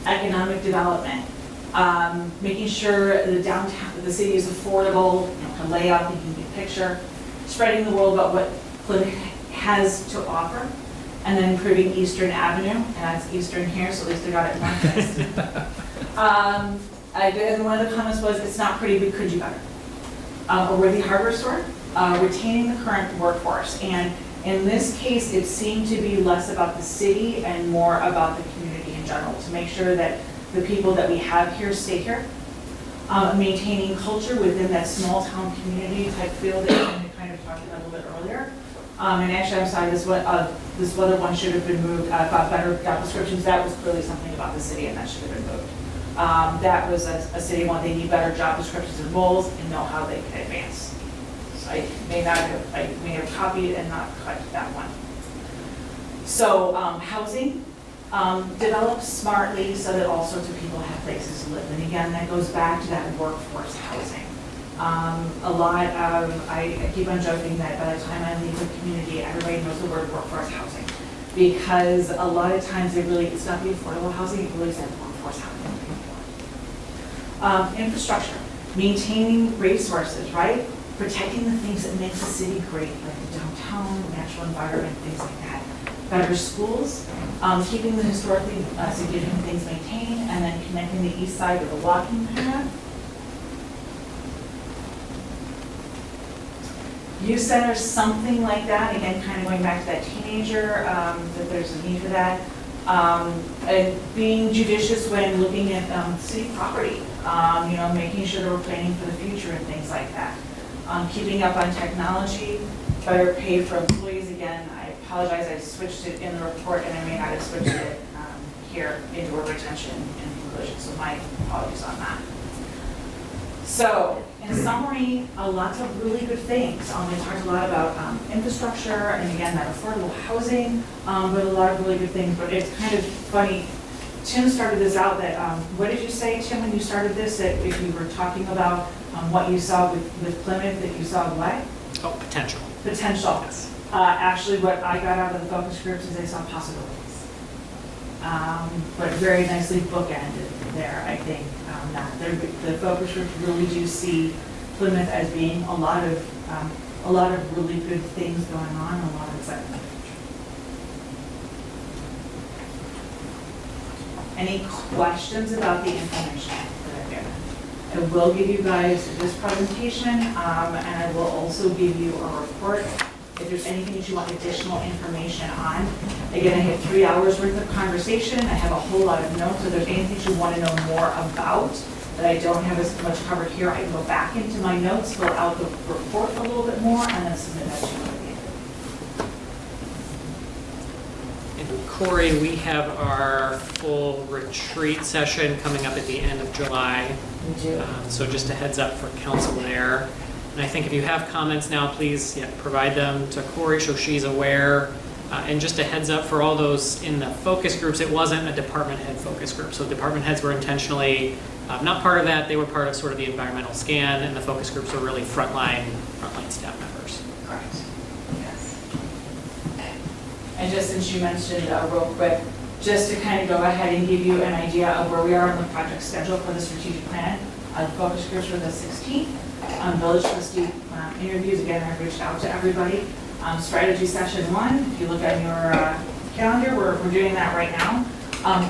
Speaker 3: Economic development, making sure the downtown, the city is affordable, a layout, you can get a picture, spreading the world about what Plymouth has to offer, and then improving Eastern Avenue, and that's Eastern here, so at least I got it in one place. And one of the comments was, it's not pretty, but could you better? A worthy hardware store, retaining the current workforce. And in this case, it seemed to be less about the city and more about the community in general, to make sure that the people that we have here stay here. Maintaining culture within that small town community type feel that we kind of talked about a little bit earlier. And actually, I'm sorry, this other one should have been moved, about better job descriptions. That was clearly something about the city, and that should have been moved. That was a city one, they need better job descriptions and roles and know how they can advance. So I may have copied and not cut that one. So housing, develop smartly so that all sorts of people have places to live. And again, that goes back to that workforce housing. A lot of, I keep on joking that by the time I leave the community, everybody knows the word workforce housing. Because a lot of times it's not the affordable housing, it really is that workforce housing. Infrastructure, maintaining resources, right? Protecting the things that make the city great, like the downtown, natural environment, things like that. Better schools, keeping the historically significant things maintained, and then connecting the east side with a walking path. Youth centers, something like that, again, kind of going back to that teenager, that there's a need for that. And being judicious when looking at city property, making sure that we're planning for the future and things like that. Keeping up on technology, better pay for employees. Again, I apologize, I switched it in the report and I may not have switched it here into a retention and conclusion, so my apologies on that. So, in summary, lots of really good things. We talked a lot about infrastructure and again, that affordable housing, but a lot of really good things. But it's kind of funny, Tim started this out that, what did you say, Tim, when you started this, that if you were talking about what you saw with Plymouth, that you saw what?
Speaker 5: Oh, potential.
Speaker 3: Potential.
Speaker 5: Yes.
Speaker 3: Actually, what I got out of the focus groups is they saw possibilities. But very nicely bookended there, I think. The focus groups really do see Plymouth as being a lot of really good things going on, a lot of excitement. Any questions about the information that I've given? I will give you guys this presentation, and I will also give you a report if there's anything that you want additional information on. Again, I had 3 hours worth of conversation. I have a whole lot of notes. So if there's anything you want to know more about that I don't have as much covered here, I can go back into my notes, fill out the report a little bit more, and then submit that to you.
Speaker 5: And Corey, we have our full retreat session coming up at the end of July.
Speaker 3: We do.
Speaker 5: So just a heads up for council there. And I think if you have comments now, please provide them to Corey so she's aware. And just a heads up for all those in the focus groups, it wasn't a department head focus group. So department heads were intentionally not part of that. They were part of sort of the environmental scan, and the focus groups were really frontline staff members.
Speaker 3: Correct. Yes. And just since you mentioned real quick, just to kind of go ahead and give you an idea of where we are on the project schedule for the strategic plan. The focus groups were the 16th. Village trustee interviews, again, I've reached out to everybody. Strategy session 1, if you look at your calendar, we're doing that right now.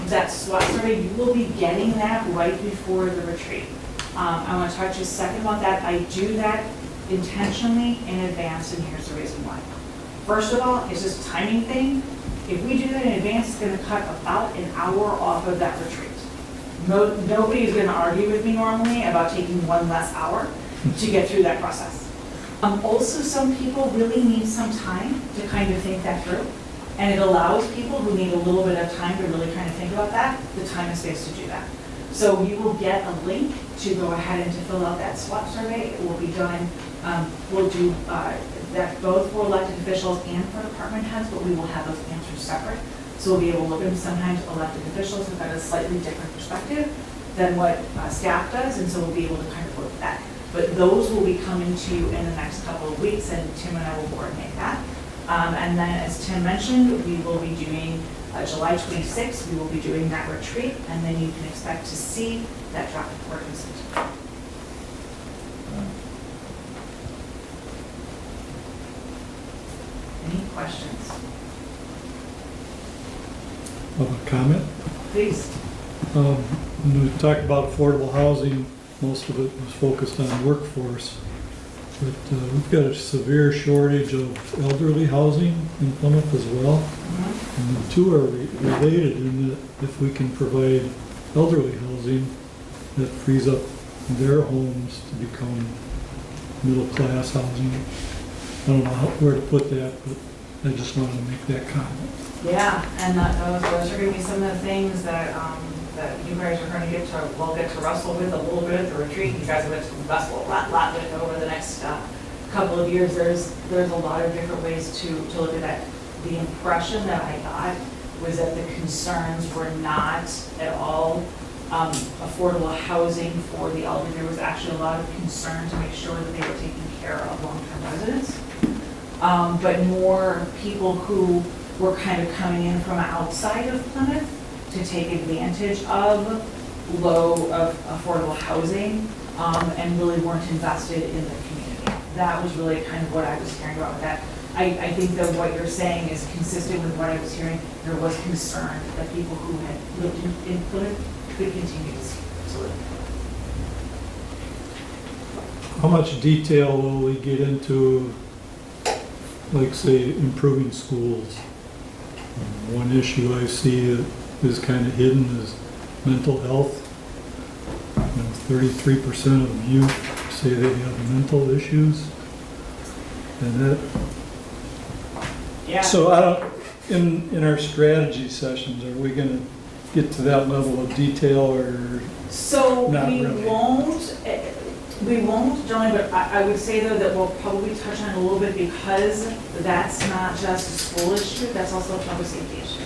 Speaker 3: That SWOT survey, you will be getting that right before the retreat. I want to talk to you a second about that. I do that intentionally in advance, and here's the reason why. First of all, it's just a timing thing. If we do that in advance, it's going to cut about an hour off of that retreat. Nobody is going to argue with me normally about taking one less hour to get through that process. Also, some people really need some time to kind of think that through. And it allows people who need a little bit of time to really kind of think about that, the time and space to do that. So you will get a link to go ahead and to fill out that SWOT survey. It will be done, we'll do that both for elected officials and for department heads, but we will have those answers separate. So we'll be able to look at them. Sometimes elected officials have got a slightly different perspective than what staff does, and so we'll be able to kind of look at that. But those will be coming to you in the next couple of weeks, and Tim and I will coordinate that. And then, as Tim mentioned, we will be doing July 26th, we will be doing that retreat, and then you can expect to see that draft report in September. Any questions?
Speaker 8: Public comment?
Speaker 3: Please.
Speaker 8: When we talked about affordable housing, most of it was focused on workforce. But we've got a severe shortage of elderly housing in Plymouth as well. And the two are related in that if we can provide elderly housing, that frees up their homes to become middle-class housing. I don't know where to put that, but I just wanted to make that comment.
Speaker 3: Yeah, and those are going to be some of the things that that you guys are going to get to wrestle with a little bit at the retreat. You guys are going to wrestle a lot with over the next couple of years. There's a lot of different ways to look at that. The impression that I got was that the concerns were not at all affordable housing for the elderly. There was actually a lot of concern to make sure that they were taking care of long-term residents, but more people who were kind of coming in from outside of Plymouth to take advantage of affordable housing, and really weren't invested in the community. That was really kind of what I was hearing about with that. I think that what you're saying is consistent with what I was hearing. There was concern that people who had lived in Plymouth could continue to live.
Speaker 8: How much detail will we get into, like, say, improving schools? One issue I see is kind of hidden is mental health. 33% of youth say they have mental issues. And that,
Speaker 3: Yeah.
Speaker 8: so I don't, in our strategy sessions, are we gonna get to that level of detail, or?
Speaker 3: So
Speaker 8: Not
Speaker 3: we
Speaker 8: really.
Speaker 3: won't, Johnny, but I would say though that we'll probably touch on it a little bit because that's not just a school issue, that's also a public safety issue.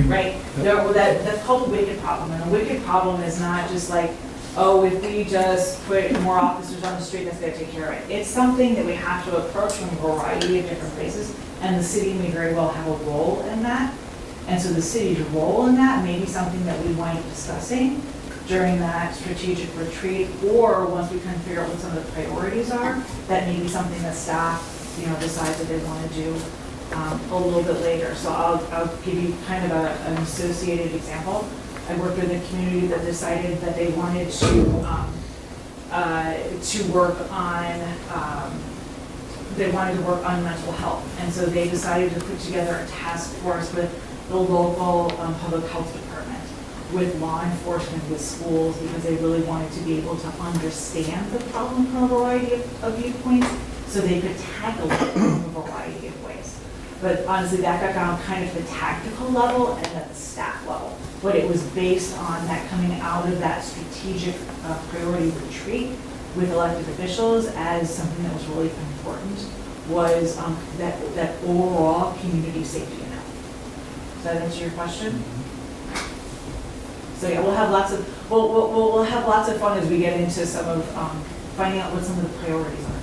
Speaker 3: Right? That's called a wicked problem, and a wicked problem is not just like, oh, if we just put more officers on the street, that's gonna take care of it. It's something that we have to approach from a variety of different places, and the city may very well have a role in that. And so the city's role in that may be something that we wind up discussing during that strategic retreat, or once we kind of figure out what some of the priorities are, that may be something that staff, decides that they want to do a little bit later. So I'll give you kind of an associated example. I worked with a community that decided that they wanted to work on mental health, and so they decided to put together a task force with the local public health department, with law enforcement, with schools, because they really wanted to be able to understand the problem from a variety of viewpoints, so they could tackle it from a variety of ways. But honestly, that got down kind of the tactical level and at the staff level. But it was based on that coming out of that strategic priority retreat with elected officials as something that was really important, was that overall community safety and health. Does that answer your question? So yeah, we'll have lots of fun as we get into some of finding out what some of the priorities are.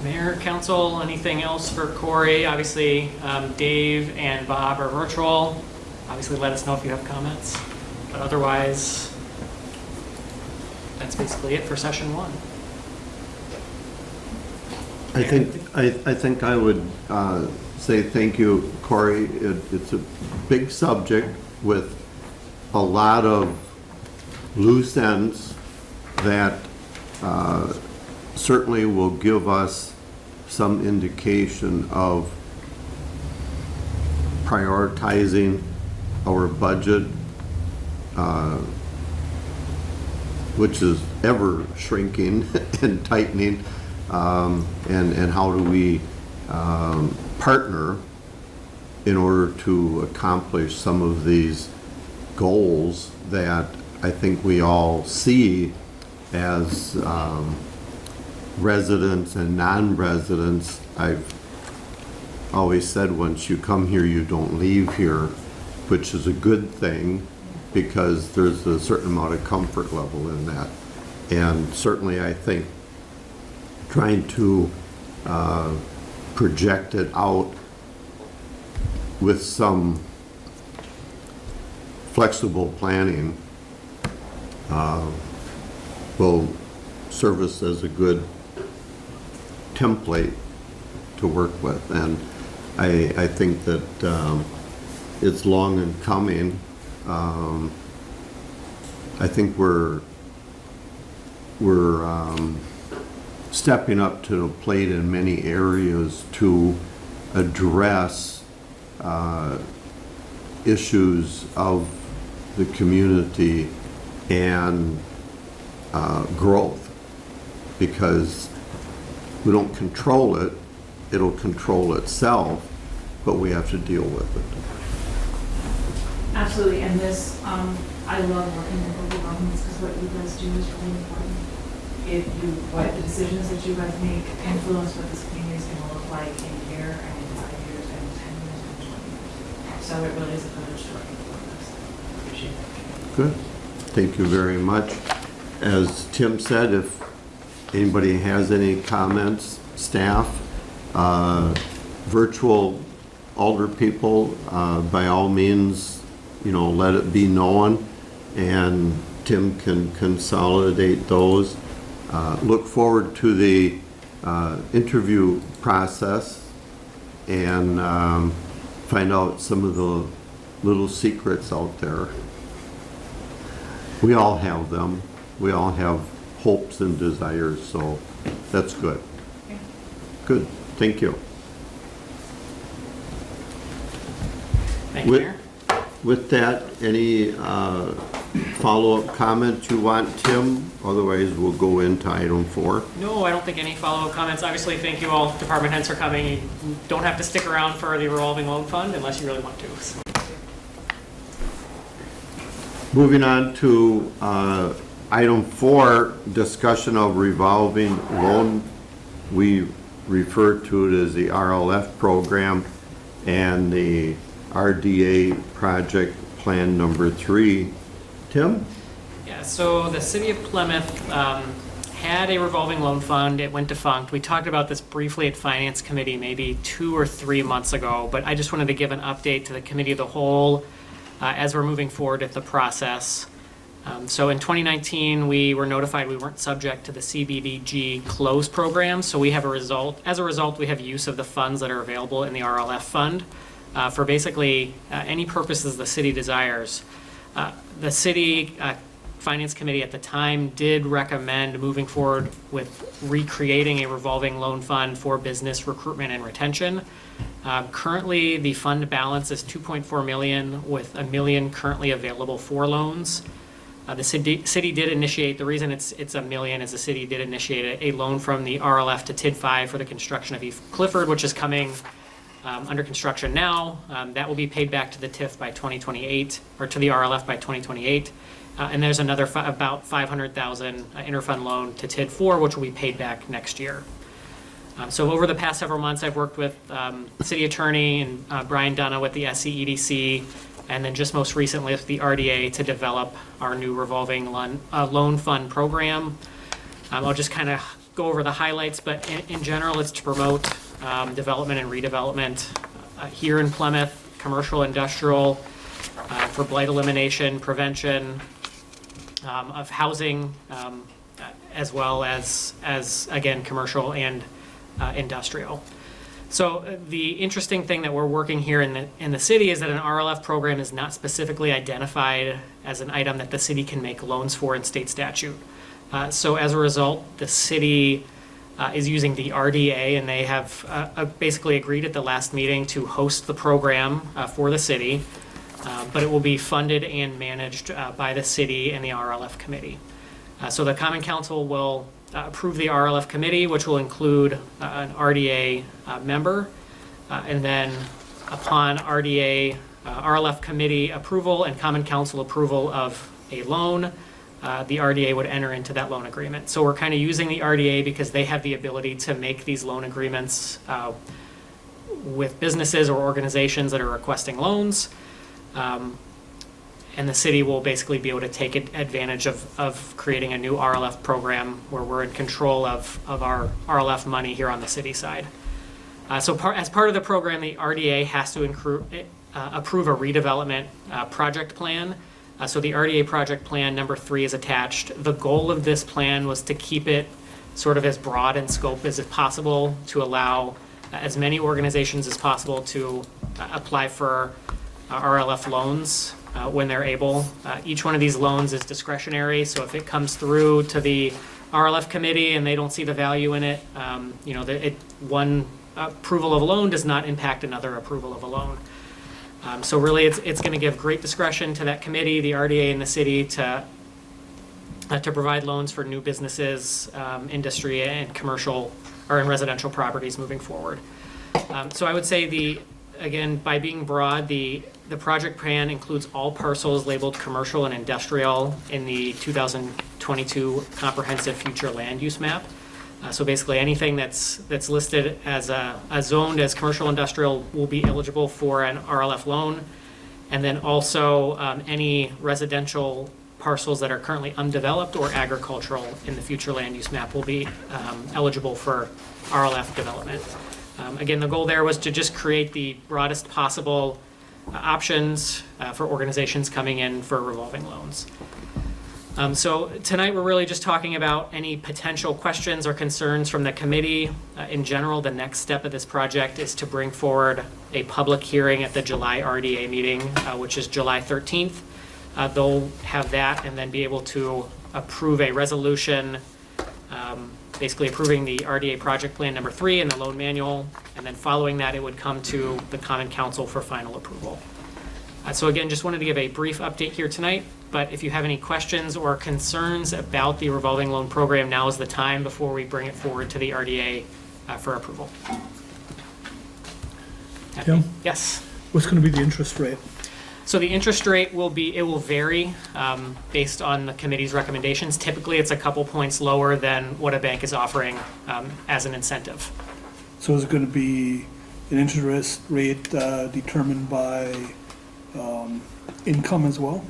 Speaker 5: Mayor, council, anything else for Corey? Obviously, Dave and Bob are virtual. Obviously, let us know if you have comments. But otherwise, that's basically it for session 1.
Speaker 1: I think I would say thank you, Corey. It's a big subject with a lot of loose ends that certainly will give us some indication of prioritizing our budget, which is ever shrinking and tightening, and how do we partner in order to accomplish some of these goals that I think we all see as residents and non-residents. I've always said once you come here, you don't leave here, which is a good thing because there's a certain amount of comfort level in that. And certainly I think trying to project it out with some flexible planning will serve us as a good template to work with. And I think that it's long in coming. I think we're stepping up to the plate in many areas to address issues of the community and growth, because we don't control it, it'll control itself, but we have to deal with it.
Speaker 3: Absolutely, and this, I love working in local governments because what you guys do is really important. What the decisions that you guys make influence what this community is going to look like in a year and in 5 years and in 10 years and 20 years. So it really is a privilege to work with us. Appreciate it.
Speaker 1: Good. Thank you very much. As Tim said, if anybody has any comments, staff, virtual alder people, by all means, let it be known, and Tim can consolidate those. Look forward to the interview process and find out some of the little secrets out there. We all have them. We all have hopes and desires, so that's good. Good. Thank you.
Speaker 5: Thank you, Mayor.
Speaker 1: With that, any follow-up comments you want, Tim? Otherwise, we'll go into item 4.
Speaker 5: No, I don't think any follow-up comments. Obviously, thank you all, department heads, for coming. You don't have to stick around for the revolving loan fund unless you really want to. So.
Speaker 1: Moving on to item 4, discussion of revolving loan. We refer to it as the RLF program and the RDA project plan number 3. Tim?
Speaker 5: Yeah, so the city of Plymouth had a revolving loan fund. It went defunct. We talked about this briefly at Finance Committee maybe 2 or 3 months ago, but I just wanted to give an update to the Committee of the Whole as we're moving forward with the process. So in 2019, we were notified we weren't subject to the CBDG close program, so we have as a result, we have use of the funds that are available in the RLF fund for basically any purposes the city desires. The city Finance Committee at the time did recommend moving forward with recreating a revolving loan fund for business recruitment and retention. Currently, the fund balance is $2.4 million, with $1 million currently available for loans. The city did initiate, the reason it's $1 million is the city did initiate a loan from the RLF to TID5 for the construction of East Clifford, which is coming under construction now. That will be paid back to the TIF by 2028, or to the RLF by 2028. And there's another about $500,000 interfund loan to TID4, which will be paid back next year. So over the past several months, I've worked with city attorney and Brian Dunna with the SCEDC, and then just most recently with the RDA to develop our new revolving loan fund program. I'll just kind of go over the highlights, but in general, it's to promote development and redevelopment here in Plymouth, commercial, industrial, for blight elimination, prevention of housing, as well as again, commercial and industrial. So the interesting thing that we're working here in the city is that an RLF program is not specifically identified as an item that the city can make loans for in state statute. So as a result, the city is using the RDA, and they have basically agreed at the last meeting to host the program for the city, but it will be funded and managed by the city and the RLF committee. So the Common Council will approve the RLF committee, which will include an RDA member, and then upon RLF committee approval and Common Council approval of a loan, the RDA would enter into that loan agreement. So we're kind of using the RDA because they have the ability to make these loan agreements with businesses or organizations that are requesting loans. And the city will basically be able to take advantage of creating a new RLF program where we're in control of our RLF money here on the city side. As part of the program, the RDA has to approve a redevelopment project plan. So the RDA project plan number 3 is attached. The goal of this plan was to keep it sort of as broad in scope as possible to allow as many organizations as possible to apply for RLF loans when they're able. Each one of these loans is discretionary, so if it comes through to the RLF committee and they don't see the value in it, one approval of a loan does not impact another approval of a loan. So really, it's going to give great discretion to that committee, the RDA, and the city to provide loans for new businesses, industry, and commercial or in residential properties moving forward. So I would say again, by being broad, the project plan includes all parcels labeled commercial and industrial in the 2022 comprehensive future land use map. So basically anything that's listed as zoned as commercial industrial will be eligible for an RLF loan. And then also any residential parcels that are currently undeveloped or agricultural in the future land use map will be eligible for RLF development. Again, the goal there was to just create the broadest possible options for organizations coming in for revolving loans. So tonight we're really just talking about any potential questions or concerns from the committee. In general, the next step of this project is to bring forward a public hearing at the July RDA meeting, which is July 13th. They'll have that and then be able to approve a resolution basically approving the RDA project plan number 3 and the loan manual, and then following that it would come to the Common Council for final approval. So again, just wanted to give a brief update here tonight, but if you have any questions or concerns about the revolving loan program, now is the time before we bring it forward to the RDA for approval.
Speaker 9: Tim?
Speaker 5: Yes.
Speaker 9: What's going to be the interest rate?
Speaker 5: So the interest rate will vary based on the committee's recommendations. Typically, it's a couple points lower than what a bank is offering as an incentive.
Speaker 9: So is it going to be an interest rate determined by income as well?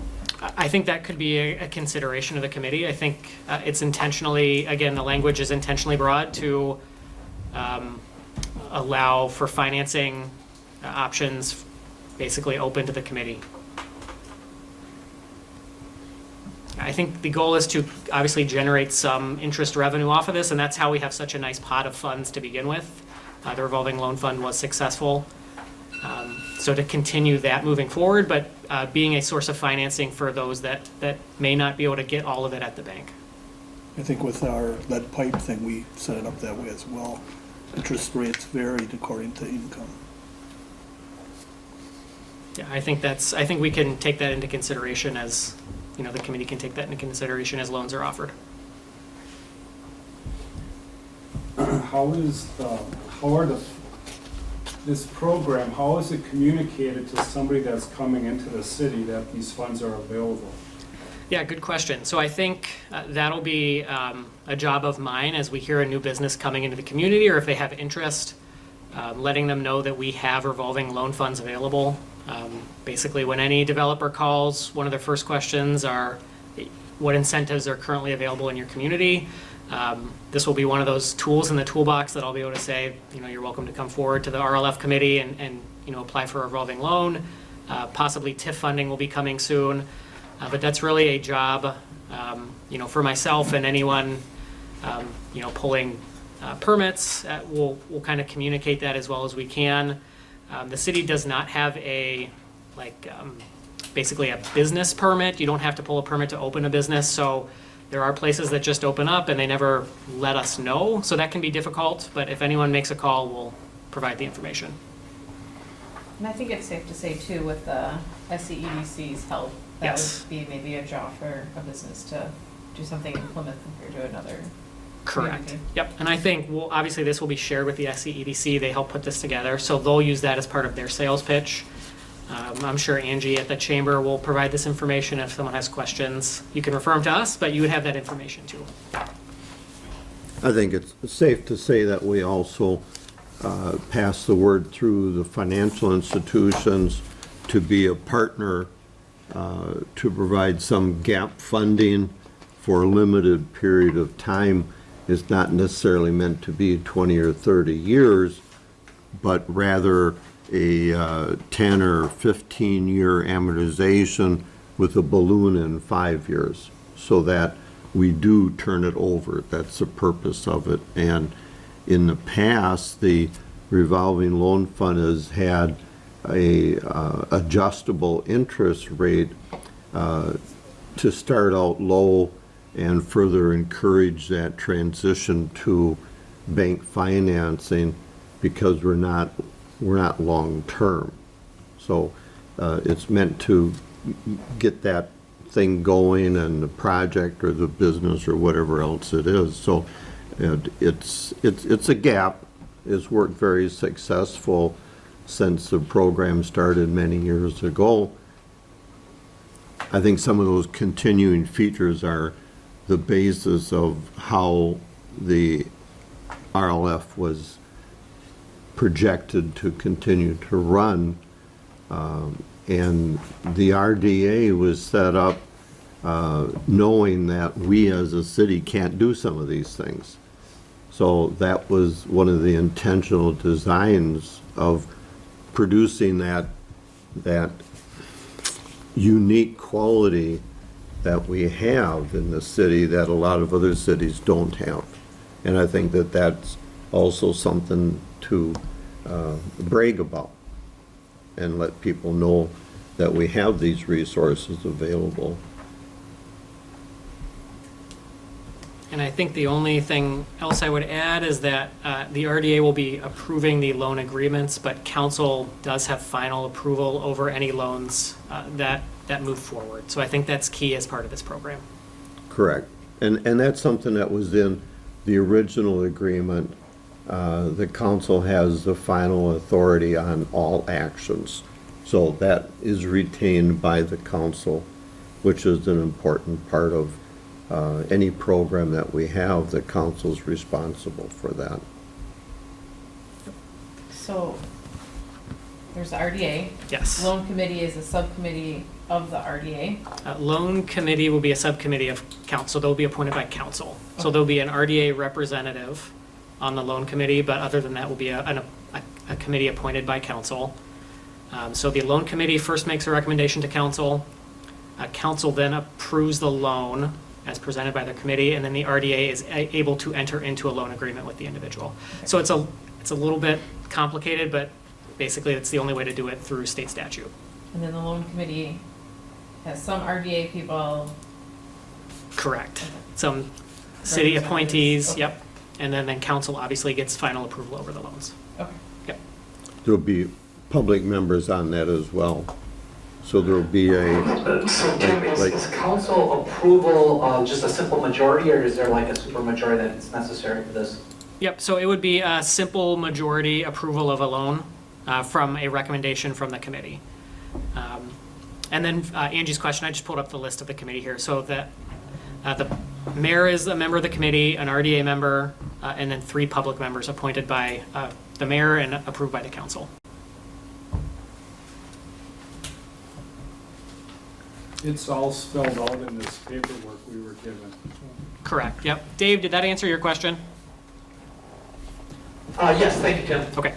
Speaker 5: I think that could be a consideration of the committee. I think it's intentionally, again, the language is intentionally broad to allow for financing options basically open to the committee. I think the goal is to obviously generate some interest revenue off of this, and that's how we have such a nice pot of funds to begin with. The revolving loan fund was successful. So to continue that moving forward, but being a source of financing for those that may not be able to get all of it at the bank.
Speaker 9: I think with our lead pipe thing, we set it up that way as well. Interest rates varied according to income.
Speaker 5: Yeah, I think we can take that into consideration as, the committee can take that into consideration as loans are offered.
Speaker 10: This program, how is it communicated to somebody that's coming into the city that these funds are available?
Speaker 5: Yeah, good question. So I think that'll be a job of mine as we hear a new business coming into the community, or if they have interest, letting them know that we have revolving loan funds available. Basically, when any developer calls, one of their first questions are, what incentives are currently available in your community? This will be one of those tools in the toolbox that I'll be able to say, you're welcome to come forward to the RLF committee and apply for a revolving loan. Possibly TIF funding will be coming soon. But that's really a job, for myself and anyone, pulling permits. We'll kind of communicate that as well as we can. The city does not have basically a business permit. You don't have to pull a permit to open a business, so there are places that just open up and they never let us know, so that can be difficult, but if anyone makes a call, we'll provide the information.
Speaker 4: And I think it's safe to say too, with the SCEDC's help, that
Speaker 5: Yes.
Speaker 4: would be maybe a draw for a business to do something in Plymouth compared to another.
Speaker 5: Correct.
Speaker 4: community.
Speaker 5: Yep, and I think, well, obviously this will be shared with the SCEDC. They help put this together, so they'll use that as part of their sales pitch. I'm sure Angie at the chamber will provide this information if someone has questions. You can refer them to us, but you would have that information too.
Speaker 1: I think it's safe to say that we also pass the word through the financial institutions to be a partner to provide some gap funding for a limited period of time. It's not necessarily meant to be 20 or 30 years, but rather a 10 or 15-year amortization with a balloon in 5 years, so that we do turn it over. That's the purpose of it. And in the past, the revolving loan fund has had a adjustable interest rate to start out low and further encourage that transition to bank financing, because we're not long-term. So it's meant to get that thing going and the project or the business or whatever else it is. So it's a gap. It's worked very successful since the program started many years ago. I think some of those continuing features are the basis of how the RLF was projected to continue to run. And the RDA was set up knowing that we as a city can't do some of these things. So that was one of the intentional designs of producing that unique quality that we have in the city that a lot of other cities don't have. And I think that that's also something to brag about and let people know that we have these resources available.
Speaker 5: And I think the only thing else I would add is that the RDA will be approving the loan agreements, but council does have final approval over any loans that move forward. So I think that's key as part of this program.
Speaker 1: Correct. And that's something that was in the original agreement. The council has the final authority on all actions. So that is retained by the council, which is an important part of any program that we have. The council's responsible for that.
Speaker 4: So there's the RDA.
Speaker 5: Yes.
Speaker 4: Loan committee is a subcommittee of the RDA.
Speaker 5: Loan committee will be a subcommittee of council. They'll be appointed by council. So there'll be an RDA representative on the loan committee, but other than that will be a committee appointed by council. So the loan committee first makes a recommendation to council. Council then approves the loan as presented by the committee, and then the RDA is able to enter into a loan agreement with the individual. So it's a little bit complicated, but basically it's the only way to do it through state statute.
Speaker 4: And then the loan committee has some RDA people.
Speaker 5: Correct. Some city appointees,
Speaker 4: Okay.
Speaker 5: yep. And then council obviously gets final approval over the loans.
Speaker 4: Okay.
Speaker 5: Yep.
Speaker 1: There'll be public members on that as well. So there'll be
Speaker 6: So Tim,
Speaker 1: like-
Speaker 6: is council approval just a simple majority, or is there like a super majority that is necessary for this?
Speaker 5: Yep, so it would be a simple majority approval of a loan from a recommendation from the committee. And then Angie's question, I just pulled up the list of the committee here. So that the mayor is a member of the committee, an RDA member, and then 3 public members appointed by the mayor and approved by the council.
Speaker 10: It's all spelled out in this paperwork we were given.
Speaker 5: Correct, yep. Dave, did that answer your question?
Speaker 6: Yes, thank you, Tim.
Speaker 5: Okay.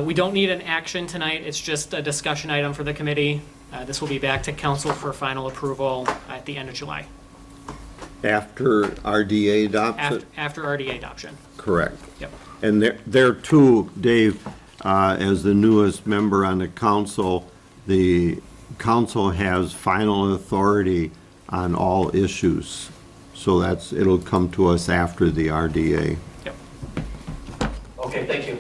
Speaker 5: We don't need an action tonight. It's just a discussion item for the committee. This will be back to council for final approval at the end of July.
Speaker 1: After RDA adopts it?
Speaker 5: After RDA adoption.
Speaker 1: Correct.
Speaker 5: Yep.
Speaker 1: And there too, Dave, as the newest member on the council, the council has final authority on all issues. So it'll come to us after the RDA.
Speaker 5: Yep.
Speaker 6: Okay, thank you.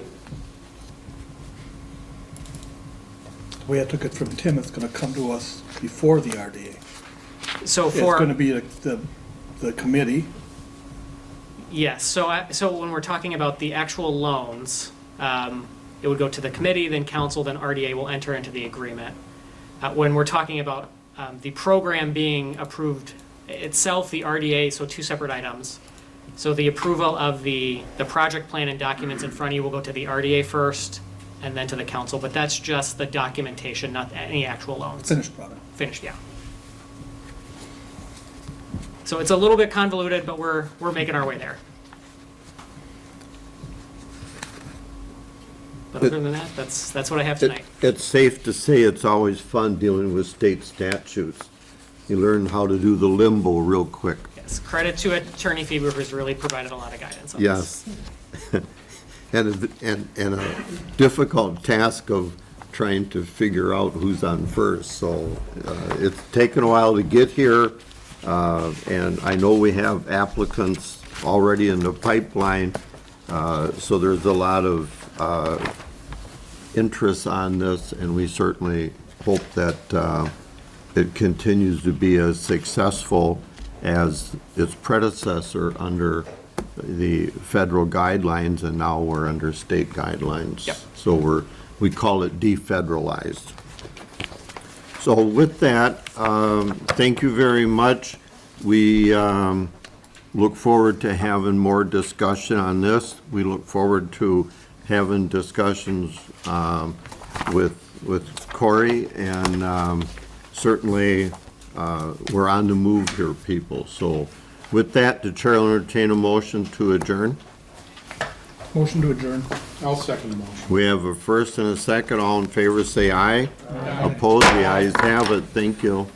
Speaker 9: The way I took it from Tim, it's gonna come to us before the RDA.
Speaker 5: So
Speaker 9: It's
Speaker 5: for.
Speaker 9: gonna be the committee.
Speaker 5: Yes, so when we're talking about the actual loans, it would go to the committee, then council, then RDA will enter into the agreement. When we're talking about the program being approved itself, the RDA, so two separate items. So the approval of the project plan and documents in front of you will go to the RDA first, and then to the council, but that's just the documentation, not any actual loans.
Speaker 9: Finished product.
Speaker 5: Finished, yeah. So it's a little bit convoluted, but we're making our way there. But other than that, that's what I have tonight.
Speaker 1: It's safe to say it's always fun dealing with state statutes. You learn how to do the limbo real quick.
Speaker 5: Yes, credit to Attorney Feber, who's really provided a lot of guidance on this.
Speaker 1: Yes. And a difficult task of trying to figure out who's on first. So it's taken a while to get here. And I know we have applicants already in the pipeline. So there's a lot of interest on this, and we certainly hope that it continues to be as successful as its predecessor under the federal guidelines, and now we're under state guidelines.
Speaker 5: Yep.
Speaker 1: So we call it defederalized. So with that, thank you very much. We look forward to having more discussion on this. We look forward to having discussions with Corey, and certainly we're on the move here, people. So with that, the chair will entertain a motion to adjourn.
Speaker 9: Motion to adjourn.
Speaker 10: I'll second the motion.
Speaker 1: We have a first and a second. All in favor, say aye. Opposed, the ayes have it. Thank you.